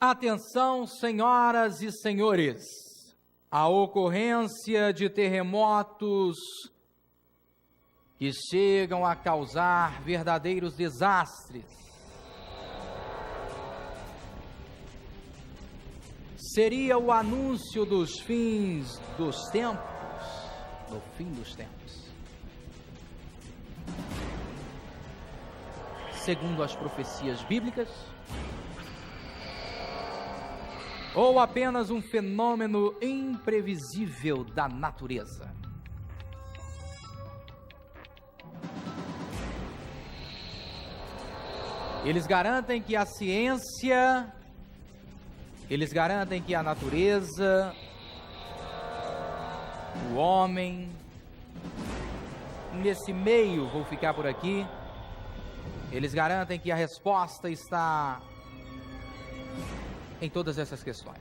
Atenção, senhoras e senhores, a ocorrência de terremotos que chegam a causar verdadeiros desastres seria o anúncio dos fins dos tempos, do fim dos tempos. Segundo as profecias bíblicas, ou apenas um fenômeno imprevisível da natureza? Eles garantem que a ciência, eles garantem que a natureza, o homem, nesse meio, vou ficar por aqui, eles garantem que a resposta está em todas essas questões.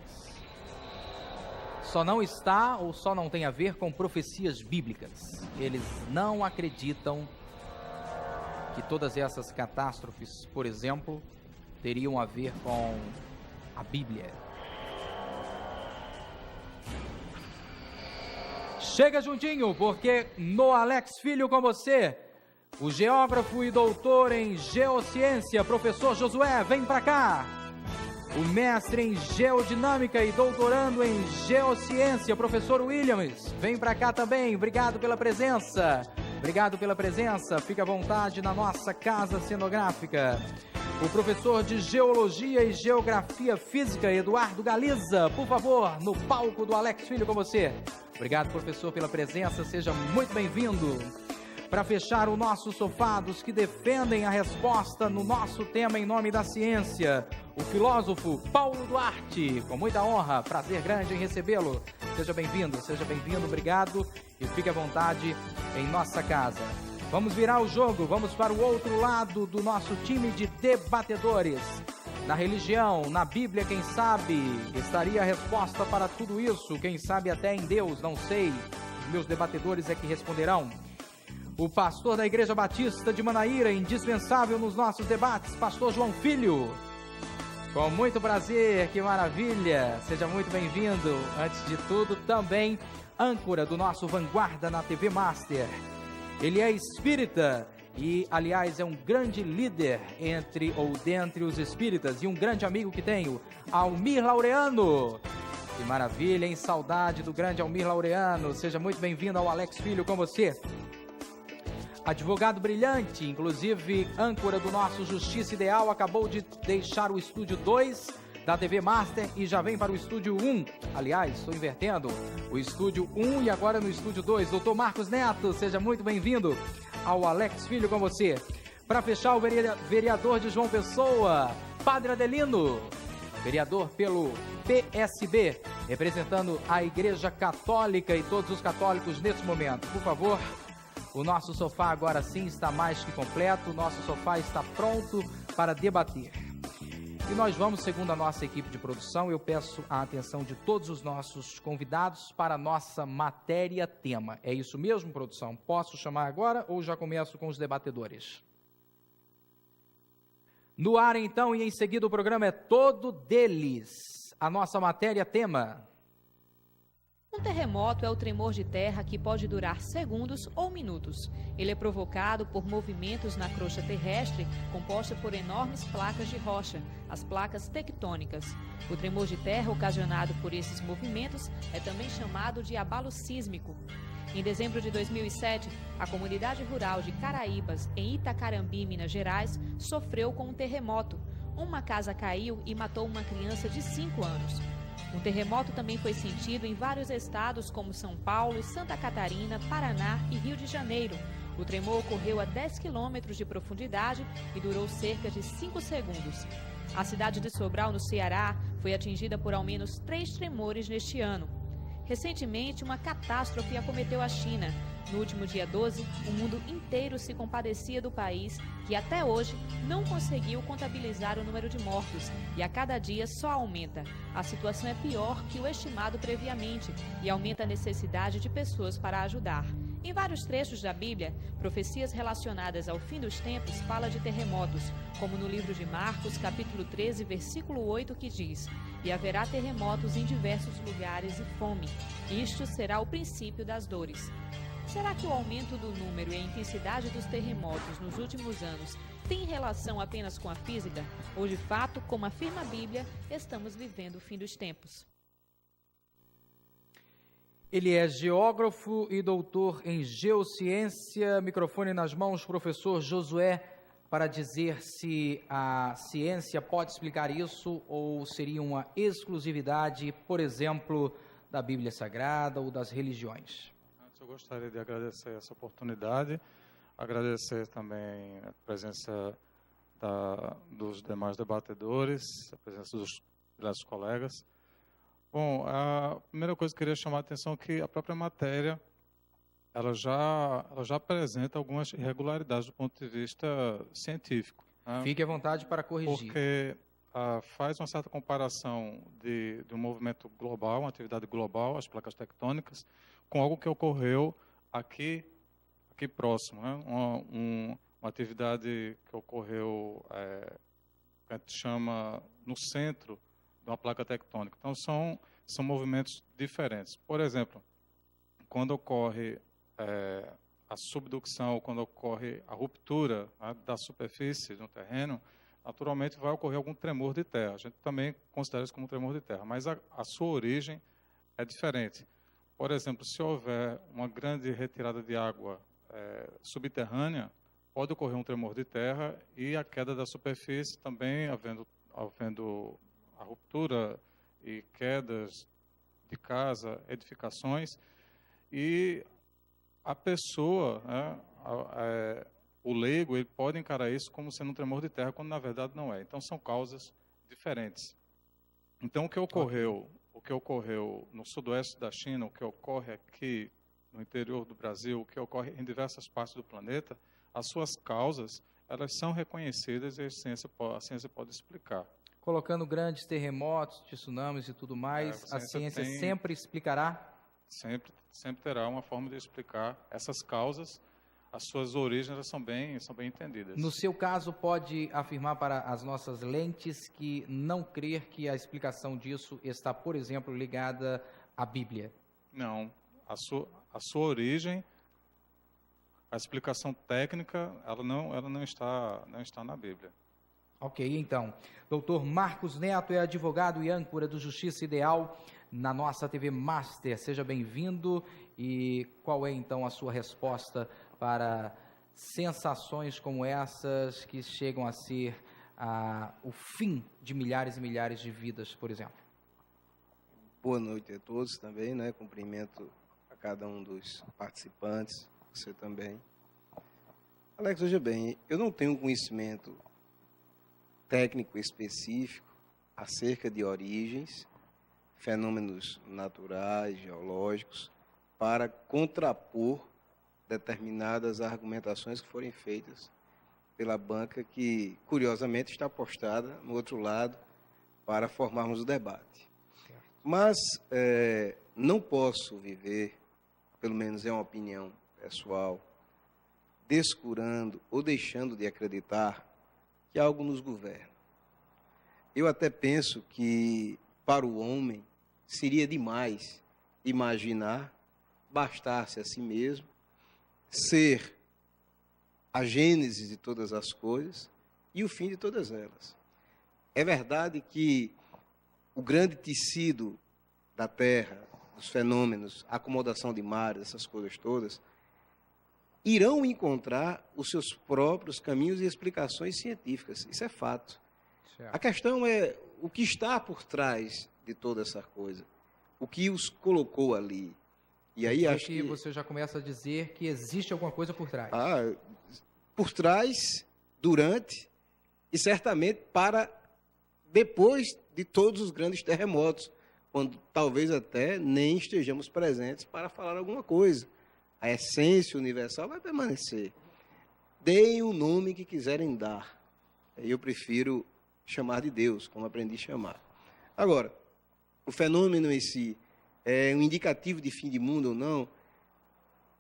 Só não está ou só não tem a ver com profecias bíblicas. Eles não acreditam que todas essas catástrofes, por exemplo, teriam a ver com a Bíblia. Chega juntinho, porque no Alex Filho com você, o geógrafo e doutor em geociência, professor Josué, vem pra cá. O mestre em geodinâmica e doutorando em geociência, professor Williams, vem pra cá também. Obrigado pela presença. Obrigado pela presença. Fique à vontade na nossa casa cenográfica. O professor de Geologia e Geografia Física, Eduardo Galiza, por favor, no palco do Alex Filho com você. Obrigado, professor, pela presença. Seja muito bem-vindo. Para fechar o nosso sofá dos que defendem a resposta no nosso tema em nome da ciência, o filósofo Paulo Duarte, com muita honra, prazer grande em recebê-lo. Seja bem-vindo, obrigado e fique à vontade em nossa casa. Vamos virar o jogo, vamos para o outro lado do nosso time de debatedores. Na religião, na Bíblia, quem sabe, estaria a resposta para tudo isso, quem sabe até em Deus, não sei. Os meus debatedores é que responderão. O pastor da Igreja Batista de Manaíra, indispensável nos nossos debates, pastor João Filho. Com muito prazer, que maravilha, seja muito bem-vindo. Antes de tudo, também âncora do nosso Vanguarda na TV Master. Ele é espírita e, aliás, é um grande líder dentre os espíritas e um grande amigo que tenho, Almir Laureano. Que maravilha, hein? Saudade do grande Almir Laureano. Seja muito bem-vindo ao Alex Filho com você. Advogado brilhante, inclusive âncora do nosso Justiça Ideal, acabou de deixar o estúdio 2 da TV Master e já vem para o estúdio 1. Aliás, estou invertendo, o estúdio 1 e agora no estúdio 2. Doutor Marcos Neto, seja muito bem-vindo ao Alex Filho com você. Para fechar, o vereador de João Pessoa, Padre Adelino, vereador pelo PSB, representando a Igreja Católica e todos os católicos nesse momento. Por favor, o nosso sofá agora sim está mais que completo, o nosso sofá está pronto para debater. E nós vamos, segundo a nossa equipe de produção, eu peço a atenção de todos os nossos convidados para a nossa matéria-tema. É isso mesmo, produção? Posso chamar agora ou já começo com os debatedores? No ar, então, e em seguida o programa é todo deles. A nossa matéria-tema. Um terremoto é o tremor de terra que pode durar segundos ou minutos. Ele é provocado por movimentos na crosta terrestre composta por enormes placas de rocha, as placas tectônicas. O tremor de terra ocasionado por esses movimentos é também chamado de abalo sísmico. Em dezembro de 2007, a comunidade rural de Caraíbas, em Itacarambi, Minas Gerais, sofreu com um terremoto. Uma casa caiu e matou uma criança de 5 anos. Um terremoto também foi sentido em vários estados como São Paulo, Santa Catarina, Paraná e Rio de Janeiro. O tremor ocorreu a 10 quilômetros de profundidade e durou cerca de 5 segundos. A cidade de Sobral, no Ceará, foi atingida por ao menos 3 tremores neste ano. Recentemente, uma catástrofe acometeu a China. No último dia 12, o mundo inteiro se compadecia do país, que até hoje não conseguiu contabilizar o número de mortos e a cada dia só aumenta. A situação é pior que o estimado previamente e aumenta a necessidade de pessoas para ajudar. Em vários trechos da Bíblia, profecias relacionadas ao fim dos tempos falam de terremotos, como no livro de Marcos, capítulo 13, versículo 8, que diz: "E haverá terremotos em diversos lugares e fome. Isto será o princípio das dores." Será que o aumento do número e a intensidade dos terremotos nos últimos anos tem relação apenas com a física? Ou, de fato, como afirma a Bíblia, estamos vivendo o fim dos tempos? Ele é geógrafo e doutor em geociência. Microfone nas mãos, professor Josué, para dizer se a ciência pode explicar isso ou seria uma exclusividade, por exemplo, da Bíblia Sagrada ou das religiões. Antes, eu gostaria de agradecer essa oportunidade, agradecer também a presença dos demais debatedores, a presença dos colegas. Bom, a primeira coisa que eu queria chamar a atenção é que a própria matéria ela já apresenta algumas irregularidades do ponto de vista científico. Né? Fique à vontade para corrigir. Porque faz uma certa comparação de um movimento global, uma atividade global, as placas tectônicas, com algo que ocorreu aqui próximo. Né? Uma atividade que ocorreu, que a gente chama no centro de uma placa tectônica. Então, são movimentos diferentes. Por exemplo, quando ocorre a subducção, quando ocorre a ruptura, né, da superfície no terreno, naturalmente vai ocorrer algum tremor de terra. A gente também considera isso como um tremor de terra, mas a sua origem é diferente. Por exemplo, se houver uma grande retirada de água subterrânea, pode ocorrer um tremor de terra e a queda da superfície também, havendo a ruptura e quedas de casa, edificações, e a pessoa, né, o leigo, ele pode encarar isso como sendo um tremor de terra, quando na verdade não é. Então são causas diferentes. Então o que ocorreu no sudoeste da China, o que ocorre aqui no interior do Brasil, o que ocorre em diversas partes do planeta, as suas causas, elas são reconhecidas e a ciência pode explicar. Colocando grandes terremotos, tsunamis e tudo mais, a ciência sempre explicará? Sempre terá uma forma de explicar essas causas. As suas origens elas são bem entendidas. No seu caso, pode afirmar para as nossas lentes que não crer que a explicação disso está, por exemplo, ligada à Bíblia? Não. A sua origem, a explicação técnica, ela não está na Bíblia. Ok, então. Doutor Marcos Neto é advogado e âncora do Justiça Ideal na nossa TV Master. Seja bem-vindo. E qual é, então, a sua resposta para sensações como essas que chegam a ser o fim de milhares e milhares de vidas, por exemplo? Boa noite a todos também, né? Cumprimento a cada um dos participantes, você também. Alex, veja bem, eu não tenho conhecimento técnico específico acerca de origens, fenômenos naturais, geológicos, para contrapor determinadas argumentações que forem feitas pela banca que, curiosamente, está postada no outro lado para formarmos o debate. Mas não posso viver, pelo menos é uma opinião pessoal, descurando ou deixando de acreditar que algo nos governa. Eu até penso que, para o homem, seria demais imaginar, bastar-se a si mesmo, ser a gênese de todas as coisas e o fim de todas elas. É verdade que o grande tecido da Terra, os fenômenos, a acomodação de mares, essas coisas todas, irão encontrar os seus próprios caminhos e explicações científicas. Isso é fato. Certo. A questão é o que está por trás de toda essa coisa, o que os colocou ali. E aí acho que você já começa a dizer que existe alguma coisa por trás. Por trás, durante e certamente para depois de todos os grandes terremotos, quando talvez até nem estejamos presentes para falar alguma coisa. A essência universal vai permanecer. Deem o nome que quiserem dar. Eu prefiro chamar de Deus, como aprendi a chamar. Agora, o fenômeno em si é um indicativo de fim de mundo ou não?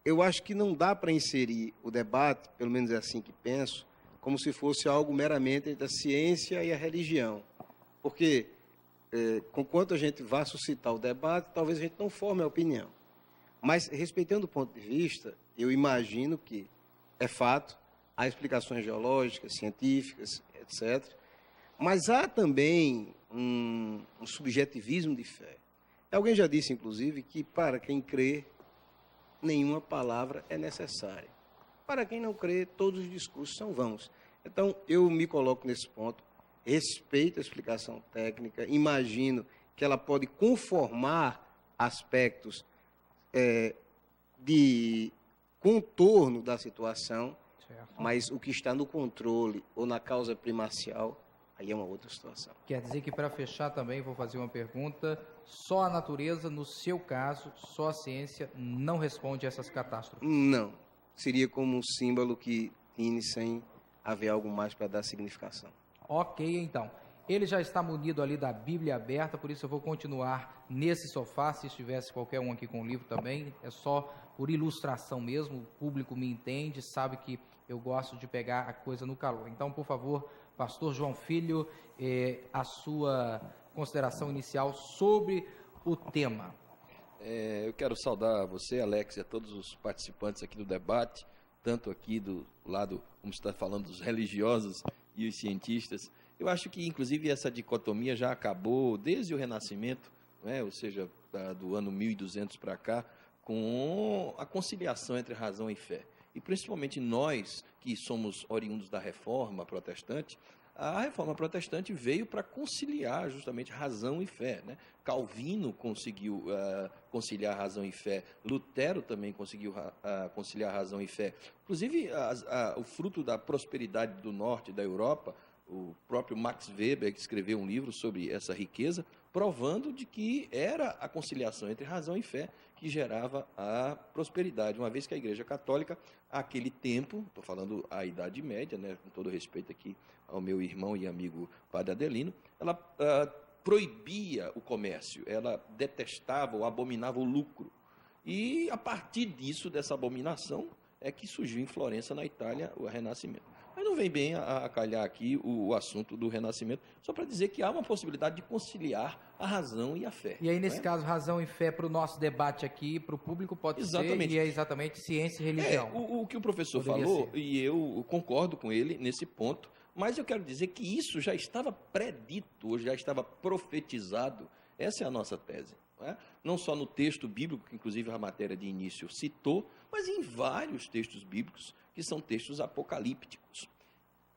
eu acho que não dá para inserir o debate, pelo menos é assim que penso, como se fosse algo meramente entre a ciência e a religião. Porque, conquanto a gente vá suscitar o debate, talvez a gente não forme a opinião. Mas, respeitando o ponto de vista, eu imagino que é fato, há explicações geológicas, científicas, etc. Mas há também um subjetivismo de fé. Alguém já disse, inclusive, que para quem crê, nenhuma palavra é necessária. Para quem não crê, todos os discursos são vãos. Então, eu me coloco nesse ponto, respeito a explicação técnica, imagino que ela pode conformar aspectos de contorno da situação, certo. Mas o que está no controle ou na causa primacial, aí é uma outra situação. Quer dizer que, para fechar também, vou fazer uma pergunta, só a natureza, no seu caso, só a ciência não responde a essas catástrofes? Não. Seria como um símbolo que tine sem haver algo mais para dar significação. Ok, então. Ele já está munido ali da Bíblia aberta, por isso eu vou continuar nesse sofá. Se estivesse qualquer um aqui com o livro também, é só por ilustração mesmo. O público me entende, sabe que eu gosto de pegar a coisa no calor. Então, por favor, pastor João Filho, a sua consideração inicial sobre o tema. Eu quero saudar você, Alex, e a todos os participantes aqui do debate, tanto aqui do lado, como você está falando, dos religiosos e os cientistas. Eu acho que, inclusive, essa dicotomia já acabou desde o Renascimento, né? Ou seja, do ano 1200 para cá, com a conciliação entre razão e fé. E principalmente nós, que somos oriundos da Reforma Protestante, a Reforma Protestante veio para conciliar justamente razão e fé, né? Calvino conseguiu conciliar razão e fé, Lutero também conseguiu conciliar razão e fé. Inclusive, o fruto da prosperidade do norte da Europa, o próprio Max Weber, que escreveu um livro sobre essa riqueza, provando de que era a conciliação entre razão e fé que gerava a prosperidade, uma vez que a Igreja Católica, àquele tempo, estou falando a Idade Média, né, com todo respeito aqui ao meu irmão e amigo Padre Adelino, ela proibia o comércio, ela detestava ou abominava o lucro. E, a partir disso, dessa abominação, é que surgiu em Florença, na Itália, o Renascimento. Mas não vem bem a calhar aqui o assunto do Renascimento, só para dizer que há uma possibilidade de conciliar a razão e a fé. E aí, nesse caso, razão e fé para o nosso debate aqui, para o público, pode ser, e é exatamente ciência e religião. O que o professor falou, e eu concordo com ele nesse ponto, mas eu quero dizer que isso já estava predito, ou já estava profetizado. Essa é a nossa tese. Não só no texto bíblico, que inclusive a matéria de início citou, mas em vários textos bíblicos, que são textos apocalípticos.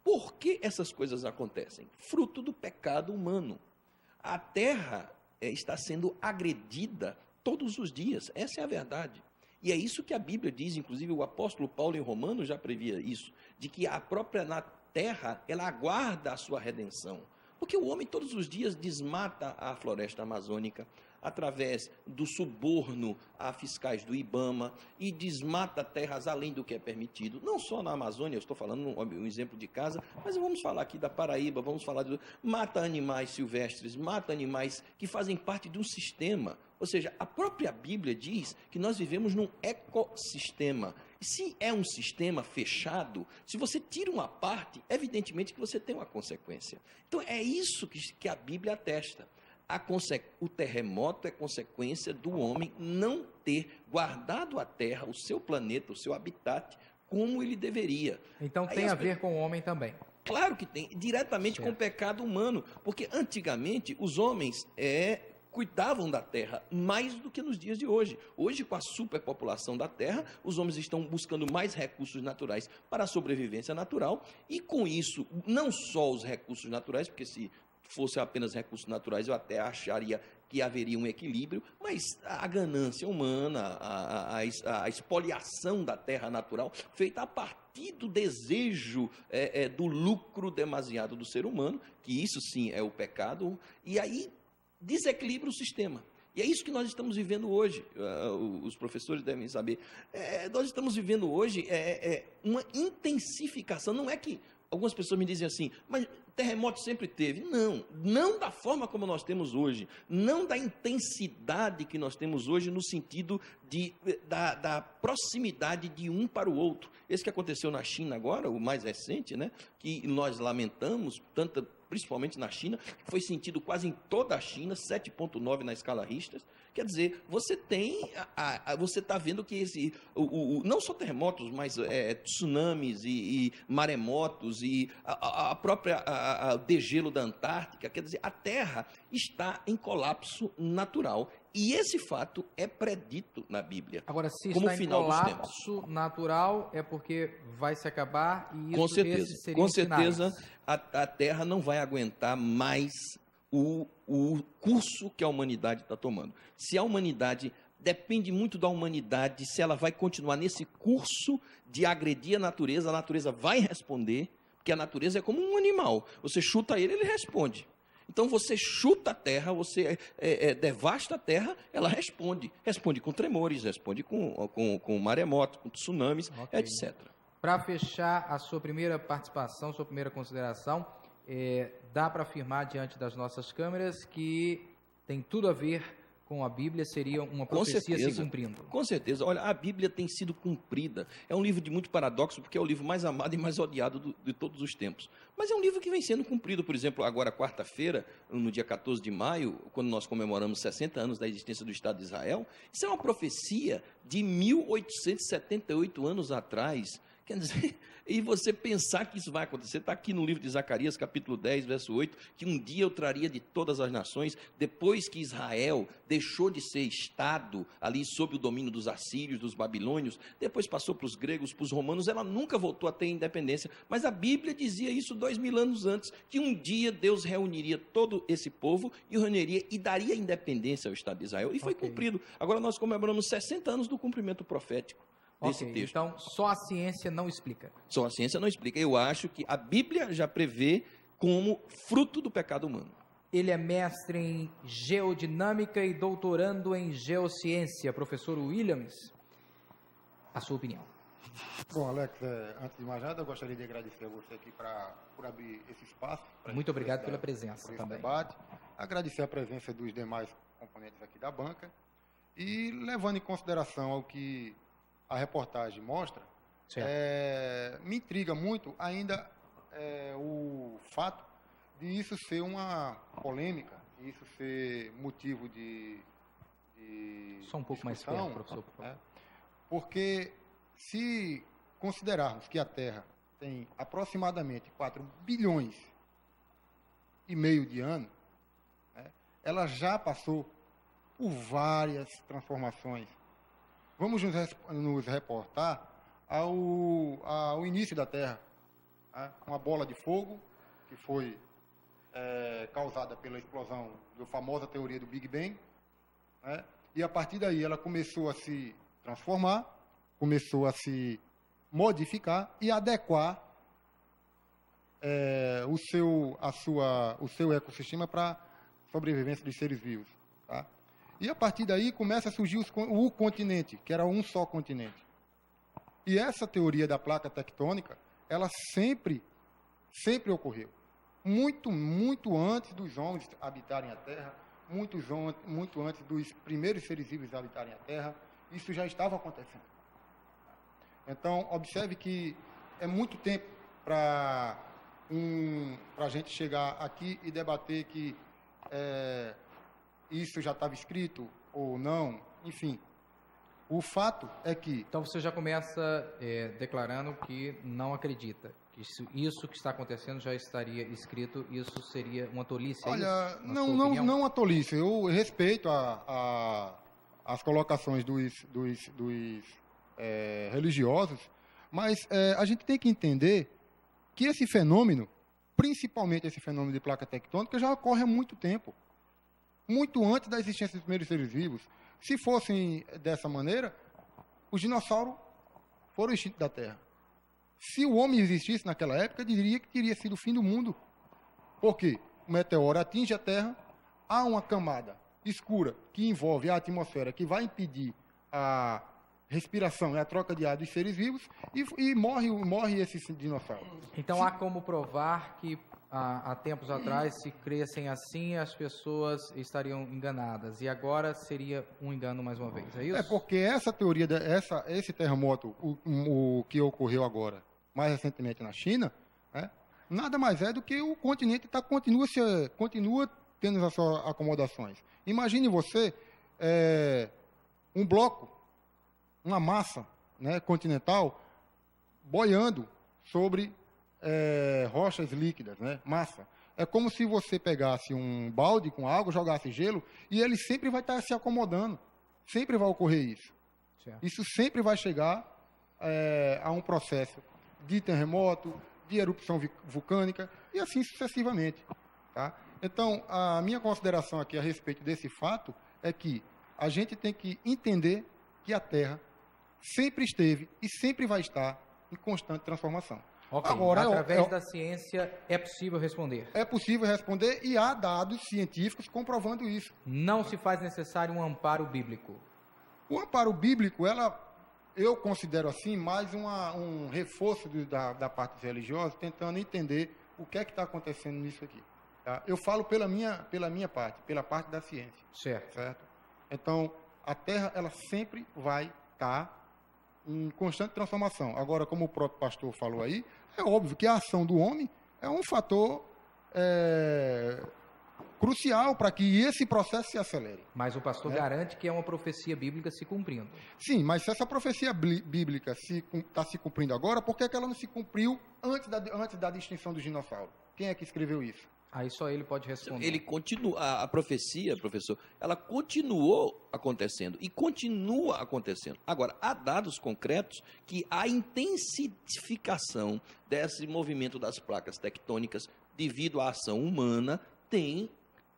Por que essas coisas acontecem? Fruto do pecado humano. A terra está sendo agredida todos os dias, essa é a verdade. E é isso que a Bíblia diz, inclusive o apóstolo Paulo em Romanos já previa isso, de que a própria terra, ela aguarda a sua redenção. Porque o homem todos os dias desmata a floresta amazônica, através do suborno a fiscais do IBAMA, e desmata terras além do que é permitido, não só na Amazônia, eu estou falando um exemplo de casa, mas vamos falar aqui da Paraíba, vamos falar mata animais silvestres, mata animais que fazem parte de um sistema, ou seja, a própria Bíblia diz que nós vivemos num ecossistema. Se é um sistema fechado, se você tira uma parte, evidentemente que você tem uma consequência. Então é isso que a Bíblia atesta. O terremoto é consequência do homem não ter guardado a terra, o seu planeta, o seu habitat, como ele deveria. Então tem a ver com o homem também. Claro que tem, diretamente com o pecado humano, porque antigamente os homens cuidavam da terra mais do que nos dias de hoje. Hoje, com a superpopulação da terra, os homens estão buscando mais recursos naturais para a sobrevivência natural, e com isso, não só os recursos naturais, porque se fossem apenas recursos naturais, eu até acharia que haveria um equilíbrio, mas a ganância humana, a espoliação da terra natural, feita a partir do desejo do lucro demasiado do ser humano, que isso sim é o pecado, e aí desequilibra o sistema. E é isso que nós estamos vivendo hoje, os professores devem saber. Nós estamos vivendo hoje uma intensificação, não é que Algumas pessoas me dizem assim, mas terremoto sempre teve. Não da forma como nós temos hoje, não da intensidade que nós temos hoje no sentido da proximidade de um para o outro. Esse que aconteceu na China agora, o mais recente, né, que nós lamentamos, principalmente na China, foi sentido quase em toda a China, 7,9 na escala Richter. Quer dizer, você está vendo que não só terremotos, mas tsunamis e maremotos e a própria degelo da Antártica, quer dizer, a Terra está em colapso natural. E esse fato é predito na Bíblia. Agora, se como está em final colapso natural, é porque vai se acabar e com certeza, com certeza a Terra não vai aguentar mais o curso que a humanidade está tomando. Se a humanidade, depende muito da humanidade, se ela vai continuar nesse curso de agredir a natureza vai responder, porque a natureza é como um animal. Você chuta ele responde. Então você chuta a terra, você devasta a terra, ela responde. Responde com tremores, responde com maremoto, com tsunamis, okay, etc. Para fechar a sua primeira participação, sua primeira consideração, dá para afirmar diante das nossas câmeras que tem tudo a ver com a Bíblia, seria uma profecia se cumprindo. Com certeza. Olha, a Bíblia tem sido cumprida. É um livro de muito paradoxo, porque é o livro mais amado e mais odiado de todos os tempos. Mas é um livro que vem sendo cumprido. Por exemplo, agora, quarta-feira, no dia 14 de maio, quando nós comemoramos 60 anos da existência do Estado de Israel, isso é uma profecia de 1878 anos atrás. Quer dizer, e você pensar que isso vai acontecer, está aqui no livro de Zacarias, capítulo 10, verso 8, que um dia eu traria de todas as nações, depois que Israel deixou de ser Estado, ali sob o domínio dos assírios, dos babilônios, depois passou para os gregos, para os romanos, ela nunca voltou a ter independência, mas a Bíblia dizia isso 2000 anos antes, que um dia Deus reuniria todo esse povo e reuniria e daria independência ao Estado de Israel, e foi cumprido. Agora nós comemoramos 60 anos do cumprimento profético desse texto. Então, só a ciência não explica. Só a ciência não explica. Eu acho que a Bíblia já prevê como fruto do pecado humano. Ele é mestre em geodinâmica e doutorando em geociência. Professor Williams, a sua opinião. Bom, Alex, antes de mais nada, eu gostaria de agradecer a você aqui por abrir esse espaço. Muito obrigado pela presença também. Debate. Agradecer a presença dos demais componentes aqui da banca e levando em consideração ao que a reportagem mostra, me intriga muito ainda o fato de isso ser uma polêmica, de isso ser motivo de Só um pouco mais perto, professor, por favor. Porque se considerarmos que a Terra tem aproximadamente 4 bilhões e meio de anos, ela já passou por várias transformações. Vamos nos reportar ao início da Terra. Uma bola de fogo que foi causada pela explosão da famosa teoria do Big Bang. E a partir daí ela começou a se transformar, começou a se modificar e adequar o seu ecossistema para a sobrevivência dos seres vivos. Tá? E a partir daí começa a surgir o continente, que era um só continente. E essa teoria da placa tectônica, ela sempre ocorreu. Muito, muito antes dos homens habitarem a Terra, muito antes dos primeiros seres vivos habitarem a Terra, isso já estava acontecendo. Então, observe que é muito tempo para a gente chegar aqui e debater que isso já estava escrito ou não, enfim. O fato é que... Então você já começa declarando que não acredita, que isso que está acontecendo já estaria escrito, isso seria uma tolice, Olha, não uma tolice, eu respeito as colocações dos religiosos, mas a gente tem que entender que esse fenômeno, principalmente esse fenômeno de placa tectônica, já ocorre há muito tempo. Muito antes da existência dos primeiros seres vivos. Se fossem dessa maneira, os dinossauros foram extintos da Terra. Se o homem existisse naquela época, eu diria que teria sido o fim do mundo. Por quê? O meteoro atinge a Terra, há uma camada escura que envolve a atmosfera, que vai impedir a respiração, é a troca de ar dos seres vivos, e morre esse dinossauro. Então há como provar que há tempos atrás, se crescem assim, as pessoas estariam enganadas. E agora seria um engano mais uma vez, é isso? É porque essa teoria, esse terremoto, o que ocorreu agora, mais recentemente na China, né, nada mais é do que o continente continua tendo as suas acomodações. Imagine você um bloco, uma massa, né, continental, boiando sobre rochas líquidas, né, massa. É como se você pegasse um balde com água, jogasse gelo, e ele sempre vai estar se acomodando. Sempre vai ocorrer isso. Certo. Isso sempre vai chegar a um processo de terremoto, de erupção vulcânica, e assim sucessivamente. Tá? Então, a minha consideração aqui a respeito desse fato é que a gente tem que entender que a Terra sempre esteve e sempre vai estar em constante transformação. Okay. Agora, através da ciência é possível responder. É possível responder e há dados científicos comprovando isso. Não se faz necessário um amparo bíblico. O amparo bíblico, eu considero assim, mais um reforço da parte dos religiosos, tentando entender o que é que está acontecendo nisso aqui. Tá? Eu falo pela minha parte, pela parte da ciência. Certo. Então, a Terra, ela sempre vai estar em constante transformação. Agora, como o próprio pastor falou aí, é óbvio que a ação do homem é um fator crucial para que esse processo se acelere. Mas o pastor garante que é uma profecia bíblica se cumprindo. Sim, mas se essa profecia bíblica está se cumprindo agora, por que ela não se cumpriu antes da extinção dos dinossauros? Quem é que escreveu isso? Aí só ele pode responder. Ele continua, a profecia, professor, ela continuou acontecendo e continua acontecendo. Agora, há dados concretos que a intensificação desse movimento das placas tectônicas devido à ação humana tem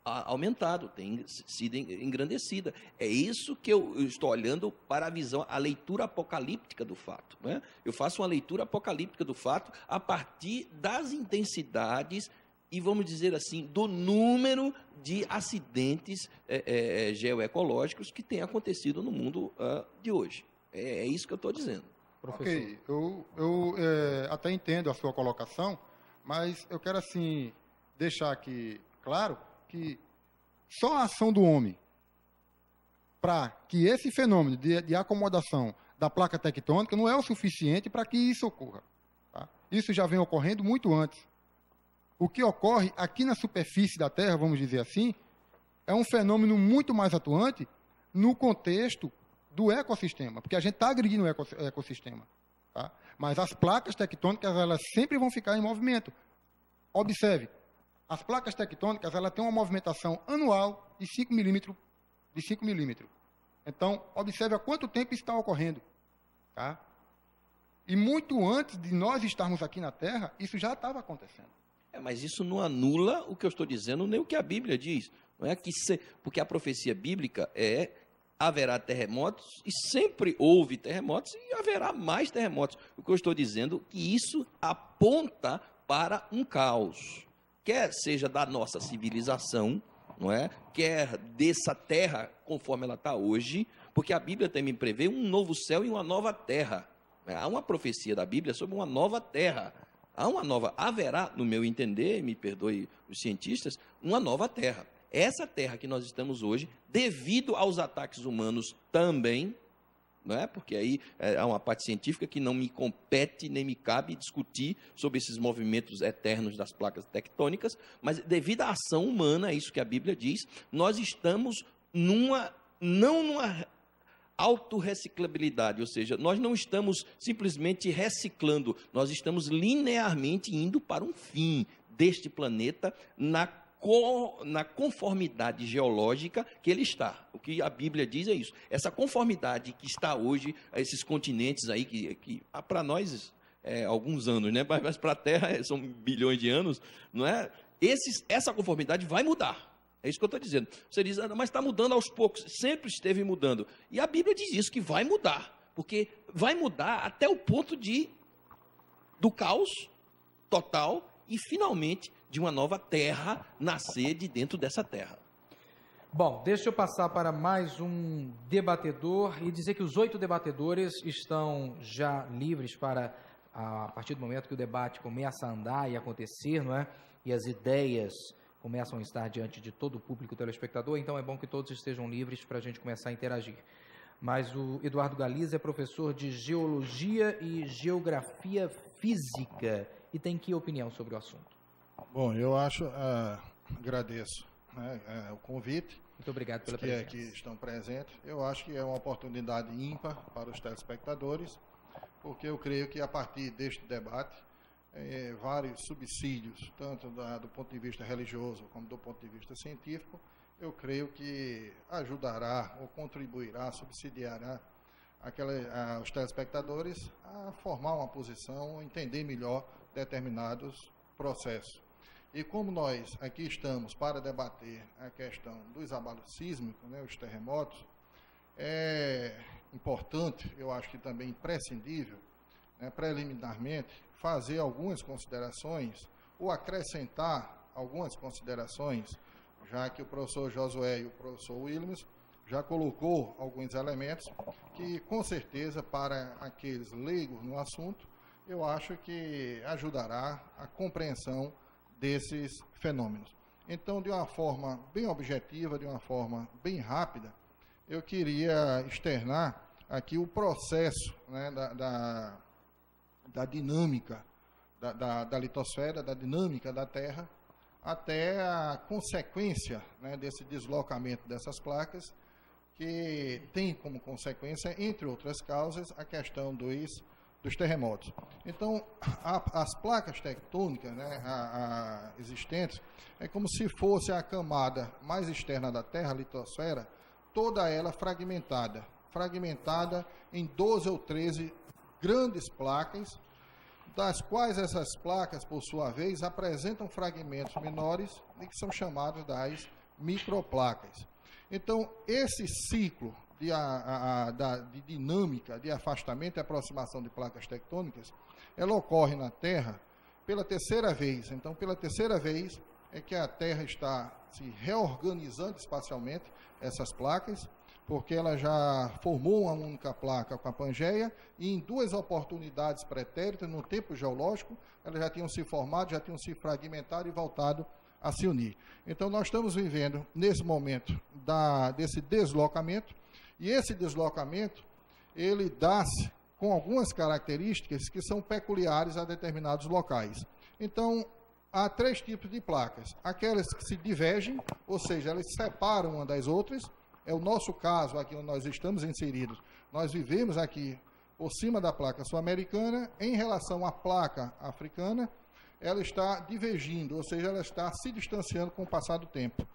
aumentado, tem sido engrandecida. É isso que eu estou olhando para a visão, a leitura apocalíptica do fato. Né? Eu faço uma leitura apocalíptica do fato a partir das intensidades e, vamos dizer assim, do número de acidentes geoecológicos que tem acontecido no mundo de hoje. É isso que eu estou dizendo. Professor. Ok, eu até entendo a sua colocação, mas eu quero, assim, deixar aqui claro que só a ação do homem para que esse fenômeno de acomodação da placa tectônica não é o suficiente para que isso ocorra. Tá? Isso já vem ocorrendo muito antes. O que ocorre aqui na superfície da Terra, vamos dizer assim, é um fenômeno muito mais atuante no contexto do ecossistema, porque a gente está agredindo o ecossistema. Tá? Mas as placas tectônicas, elas sempre vão ficar em movimento. Observe, as placas tectônicas, elas têm uma movimentação anual de 5 milímetros. Então, observe há quanto tempo isso está ocorrendo. Tá? E muito antes de nós estarmos aqui na Terra, isso já estava acontecendo. Mas isso não anula o que eu estou dizendo, nem o que a Bíblia diz. Não é que porque a profecia bíblica haverá terremotos, e sempre houve terremotos, e haverá mais terremotos. O que eu estou dizendo é que isso aponta para um caos. Quer seja da nossa civilização, não é? Quer dessa terra conforme ela está hoje, porque a Bíblia também prevê um novo céu e uma nova terra. Há uma profecia da Bíblia sobre uma nova terra. Haverá, no meu entender, me perdoe os cientistas, uma nova terra. Essa terra que nós estamos hoje, devido aos ataques humanos também, não é? Porque aí há uma parte científica que não me compete nem me cabe discutir sobre esses movimentos eternos das placas tectônicas, mas devido à ação humana, é isso que a Bíblia diz, nós estamos não numa autorreciclabilidade, ou seja, nós não estamos simplesmente reciclando, nós estamos linearmente indo para um fim deste planeta na conformidade geológica que ele está. O que a Bíblia diz é isso. Essa conformidade que está hoje, esses continentes aí, que para nós alguns anos, né? Mas para a Terra são bilhões de anos, não é? Essa conformidade vai mudar. É isso que eu estou dizendo. Você diz, mas está mudando aos poucos. Sempre esteve mudando. E a Bíblia diz isso, que vai mudar. Porque vai mudar até o ponto do caos total e, finalmente, de uma nova terra nascer de dentro dessa terra. Bom, deixa eu passar para mais um debatedor e dizer que os 8 debatedores estão já livres para, a partir do momento que o debate começa a andar e acontecer, não é? E as ideias começam a estar diante de todo o público telespectador, então é bom que todos estejam livres para a gente começar a interagir. Mas o Eduardo Galiza é professor de Geologia e Geografia Física e tem que opinião sobre o assunto? Bom, eu agradeço, né, o convite. Muito obrigado pela presença. Que estão presentes. Eu acho que é uma oportunidade ímpar para os telespectadores, porque eu creio que a partir deste debate, vários subsídios, tanto do ponto de vista religioso como do ponto de vista científico, eu creio que ajudará ou contribuirá, subsidiará os telespectadores a formar uma posição, entender melhor determinados processos. E como nós aqui estamos para debater a questão dos abalos sísmicos, né, os terremotos, é importante, eu acho que também imprescindível, né, preliminarmente, fazer algumas considerações ou acrescentar algumas considerações, já que o professor Josué e o professor Williams já colocou alguns elementos que, com certeza, para aqueles leigos no assunto, eu acho que ajudará a compreensão desses fenômenos. Então, de uma forma bem objetiva, de uma forma bem rápida, eu queria externar aqui o processo, né, da dinâmica da litosfera, da dinâmica da Terra, até a consequência, né, desse deslocamento dessas placas, que tem como consequência, entre outras causas, a questão dos terremotos. Então, as placas tectônicas, né, existentes, é como se fosse a camada mais externa da Terra, a litosfera, toda ela fragmentada em 12 ou 13 grandes placas, das quais essas placas, por sua vez, apresentam fragmentos menores e que são chamados das microplacas. Então, esse ciclo de dinâmica, de afastamento e aproximação de placas tectônicas, ela ocorre na Terra pela terceira vez. Então, pela terceira vez é que a Terra está se reorganizando espacialmente, essas placas, porque ela já formou uma única placa com a Pangeia e em 2 oportunidades pretéritas, no tempo geológico, elas já tinham se formado, já tinham se fragmentado e voltado a se unir. Então, nós estamos vivendo, nesse momento, desse deslocamento, e esse deslocamento, ele dá-se com algumas características que são peculiares a determinados locais. Então, há 3 tipos de placas. Aquelas que se divergem, ou seja, elas se separam uma das outras. É o nosso caso, aqui onde nós estamos inseridos. Nós vivemos aqui por cima da placa sul-americana. Em relação à placa africana, ela está divergindo, ou seja, ela está se distanciando com o passar do tempo.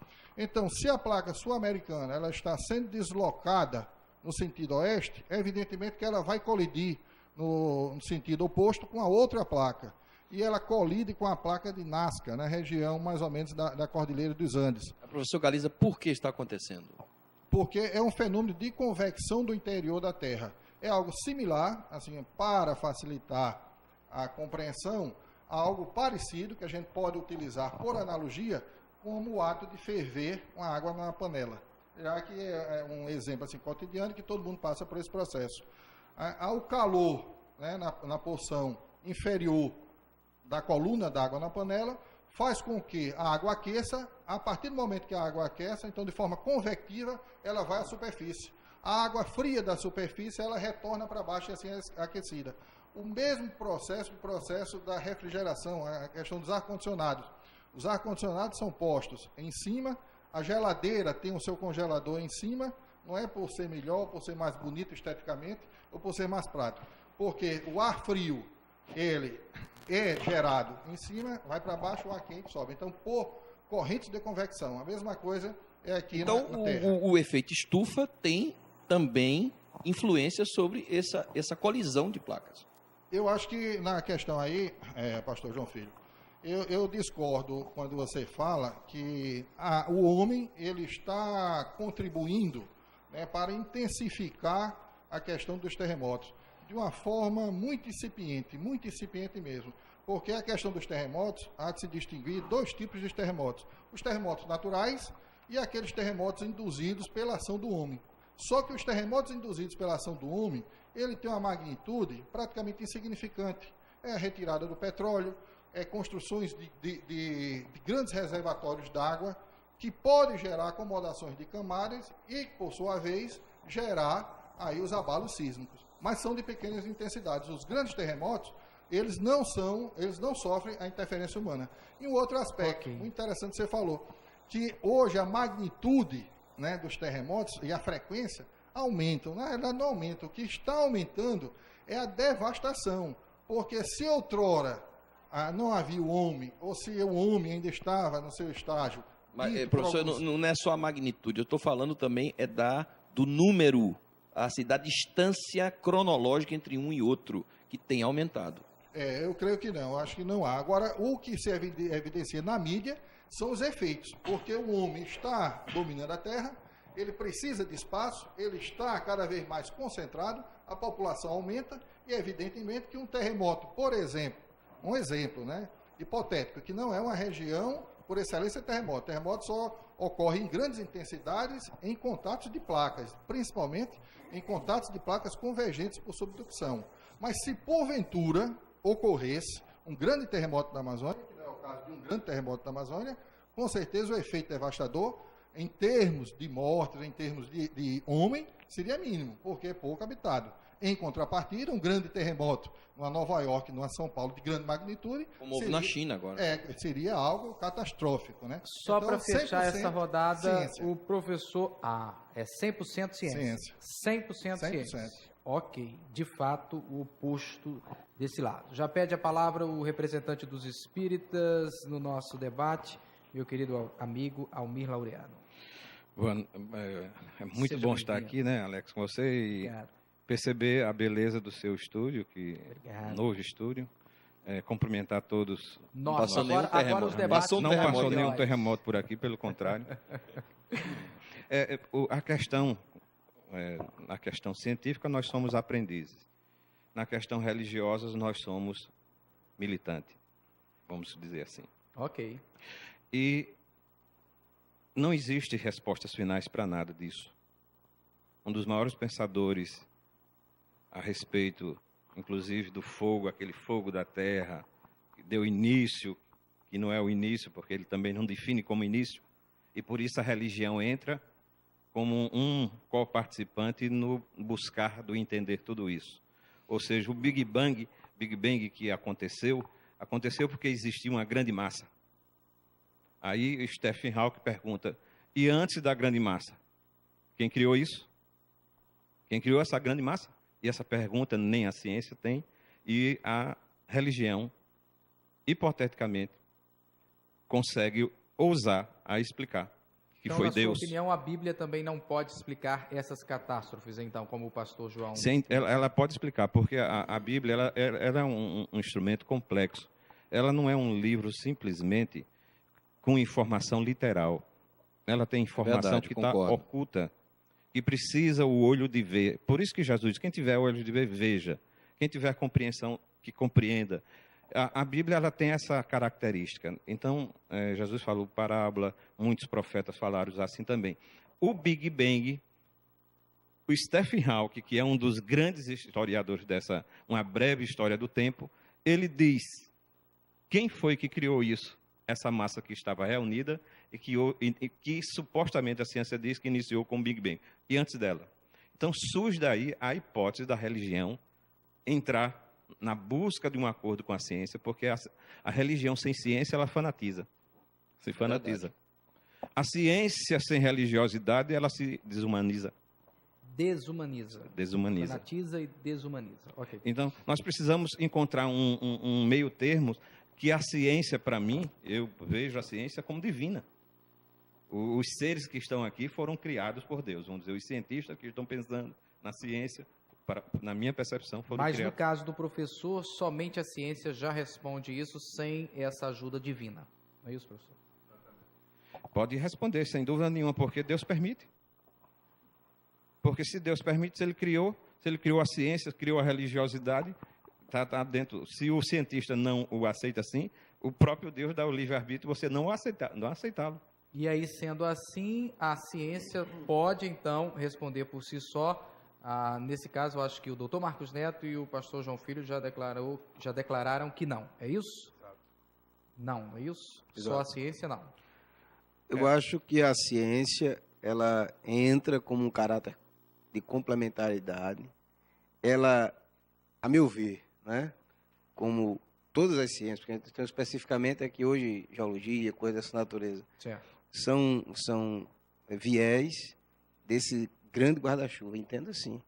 Então, se a placa sul-americana ela está sendo deslocada no sentido oeste, evidentemente que ela vai colidir no sentido oposto com a outra placa. E ela colide com a placa de Nazca, na região mais ou menos da Cordilheira dos Andes. Professor Galiza, por que está acontecendo? Porque é um fenômeno de convecção do interior da Terra. É algo similar, assim, para facilitar a compreensão, a algo parecido que a gente pode utilizar por analogia como o ato de ferver uma água numa panela. Já que é um exemplo assim, cotidiano que todo mundo passa por esse processo. Ao calor, né, na porção inferior da coluna d'água na panela, faz com que a água aqueça. A partir do momento que a água aqueça, então de forma convectiva, ela vai à superfície. A água fria da superfície, ela retorna para baixo e assim é aquecida. O mesmo processo, o processo da refrigeração, a questão dos ar-condicionados. Os ar-condicionados são postos em cima, a geladeira tem o seu congelador em cima, não é por ser melhor, por ser mais bonito esteticamente, ou por ser mais prático. Porque o ar frio, ele é gerado em cima, vai para baixo, o ar quente sobe. Então, por correntes de convecção, a mesma coisa é aqui na Terra. Então, o efeito estufa tem também influência sobre essa colisão de placas. Eu acho que na questão aí, pastor João Filho, eu discordo quando você fala que o homem ele está contribuindo, né, para intensificar a questão dos terremotos de uma forma muito incipiente mesmo. Porque a questão dos terremotos há de se distinguir 2 tipos de terremotos. Os terremotos naturais, e aqueles terremotos induzidos pela ação do homem. Só que os terremotos induzidos pela ação do homem, ele tem uma magnitude praticamente insignificante. É a retirada do petróleo, é construções de grandes reservatórios d'água, que pode gerar acomodações de camadas e, por sua vez, gerar aí os abalos sísmicos. Mas são de pequenas intensidades. Os grandes terremotos, eles não sofrem a interferência humana. E um outro aspecto, muito interessante que você falou, que hoje a magnitude, né, dos terremotos e a frequência aumentam. Na verdade, não aumentam. O que está aumentando é a devastação. Porque se outrora não havia o homem, ou se o homem ainda estava no seu estágio... Mas, professor, não é só a magnitude, eu estou falando também do número, da distância cronológica entre um e outro, que tem aumentado. Eu creio que não, acho que não há. Agora, o que se evidencia na mídia são os efeitos, porque o homem está dominando a Terra, ele precisa de espaço, ele está cada vez mais concentrado, a população aumenta, e evidentemente que um terremoto, por exemplo, um exemplo, né, hipotético, que não é uma região por excelência terremoto. Terremoto só ocorre em grandes intensidades em contatos de placas, principalmente em contatos de placas convergentes por subducção. Mas se porventura ocorresse um grande terremoto da Amazônia, que não é o caso de um grande terremoto da Amazônia, com certeza o efeito devastador, em termos de mortes, em termos de homem, seria mínimo, porque é pouco habitado. Em contrapartida, um grande terremoto numa Nova York, numa São Paulo de grande magnitude... Como houve na China agora. Seria algo catastrófico, né? Só para fechar essa rodada, ciência. O professor... é 100% ciência. 100% ciência. Ok, de fato, o oposto desse lado. Já pede a palavra o representante dos espíritas no nosso debate, meu querido amigo Almir Laureano. É muito bom estar aqui, né, Alex, com você e... Obrigado. Perceber a beleza do seu estúdio, novo estúdio. Cumprimentar todos. Nossa, agora os debates... Não passou nenhum terremoto por aqui, pelo contrário. A questão científica, nós somos aprendizes. Na questão religiosa, nós somos militantes, vamos dizer assim. Ok. E não existe respostas finais para nada disso. Um dos maiores pensadores a respeito, inclusive, do fogo, aquele fogo da terra, que deu início, que não é o início, porque ele também não define como início, e por isso a religião entra como um co-participante no buscar do entender tudo isso. Ou seja, o Big Bang que aconteceu porque existia uma grande massa. Aí Stephen Hawking pergunta, e antes da grande massa? Quem criou isso? Quem criou essa grande massa? E essa pergunta nem a ciência tem, e a religião, hipoteticamente, consegue ousar a explicar que então, foi na Deus. Sua opinião, a Bíblia também não pode explicar essas catástrofes, então, como o pastor João... Sim, ela pode explicar, porque a Bíblia ela é um instrumento complexo. Ela não é um livro simplesmente com informação literal. Ela tem informação que está oculta, que precisa o olho de ver. Por isso que Jesus diz, quem tiver o olho de ver, veja. Quem tiver compreensão, que compreenda. A Bíblia ela tem essa característica. Então, Jesus falou parábola, muitos profetas falaram assim também. O Big Bang, o Stephen Hawking, que é um dos grandes historiadores dessa, uma breve história do tempo, ele diz, quem foi que criou isso? Essa massa que estava reunida e que supostamente a ciência diz que iniciou com o Big Bang. E antes dela. Então, surge daí a hipótese da religião entrar na busca de um acordo com a ciência, porque a religião sem ciência, ela fanatiza. Se fanatiza. A ciência sem religiosidade, ela se desumaniza. Desumaniza. Fanatiza e desumaniza. Okay. Então, nós precisamos encontrar um meio termo que a ciência, para mim, eu vejo a ciência como divina. Os seres que estão aqui foram criados por Deus. Vamos dizer, os cientistas que estão pensando na ciência, na minha percepção, foram criados. Mas no caso do professor, somente a ciência já responde isso sem essa ajuda divina. Não é isso, professor? Pode responder, sem dúvida nenhuma, porque Deus permite. Porque se Deus permite, se ele criou a ciência, criou a religiosidade, está dentro. Se o cientista não o aceita assim, o próprio Deus dá o livre-arbítrio, você não aceitá-lo. E aí, sendo assim, a ciência pode, então, responder por si só. Nesse caso, eu acho que o doutor Marcos Neto e o pastor João Filho já declararam que não. É isso? Exato. Não, é isso? Exato. Só a ciência, não. Eu acho que a ciência, ela entra como um caráter de complementaridade. Ela, a meu ver, né, como todas as ciências, porque então, especificamente aqui hoje, geologia, coisas dessa natureza, certo, são viés desse grande guarda-chuva, entendo assim.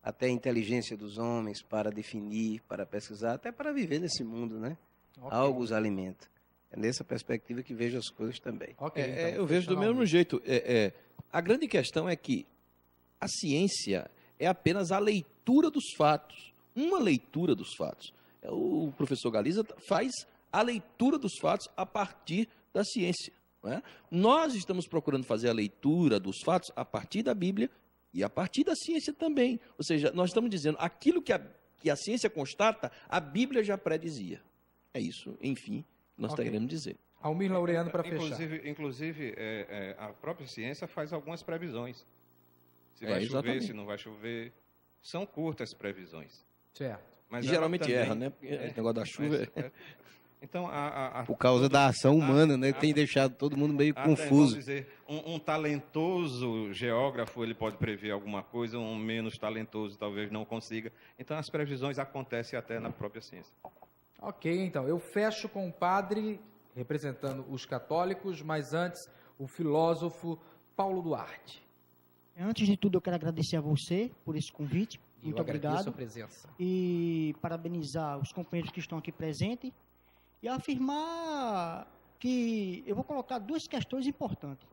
Até a inteligência dos homens para definir, para pesquisar, até para viver nesse mundo, né? Okay. Algo os alimenta. É nessa perspectiva que vejo as coisas também. Okay, então, eu vejo do mesmo jeito. A grande questão é que a ciência é apenas a leitura dos fatos. Uma leitura dos fatos. O professor Galiza faz a leitura dos fatos a partir da ciência. Não é? Nós estamos procurando fazer a leitura dos fatos a partir da Bíblia e a partir da ciência também. Ou seja, nós estamos dizendo aquilo que a ciência constata, a Bíblia já predizia. É isso, enfim, nós queremos dizer. Almir Laureano, para fechar. Inclusive a própria ciência faz algumas previsões. Se vai chover, se não vai chover. São curtas previsões. Certo. Mas geralmente também erra, né? Porque esse negócio da chuva Então, por causa da ação humana, né? Tem deixado todo mundo meio confuso. Vamos dizer, um talentoso geógrafo, ele pode prever alguma coisa, um menos talentoso talvez não consiga. Então, as previsões acontecem até na própria ciência. Ok, então, eu fecho com o padre, representando os católicos, mas antes, o filósofo Paulo Duarte. Antes de tudo, eu quero agradecer a você por esse convite. Muito obrigado. A sua presença. E parabenizar os companheiros que estão aqui presentes. E afirmar que eu vou colocar duas questões importantes.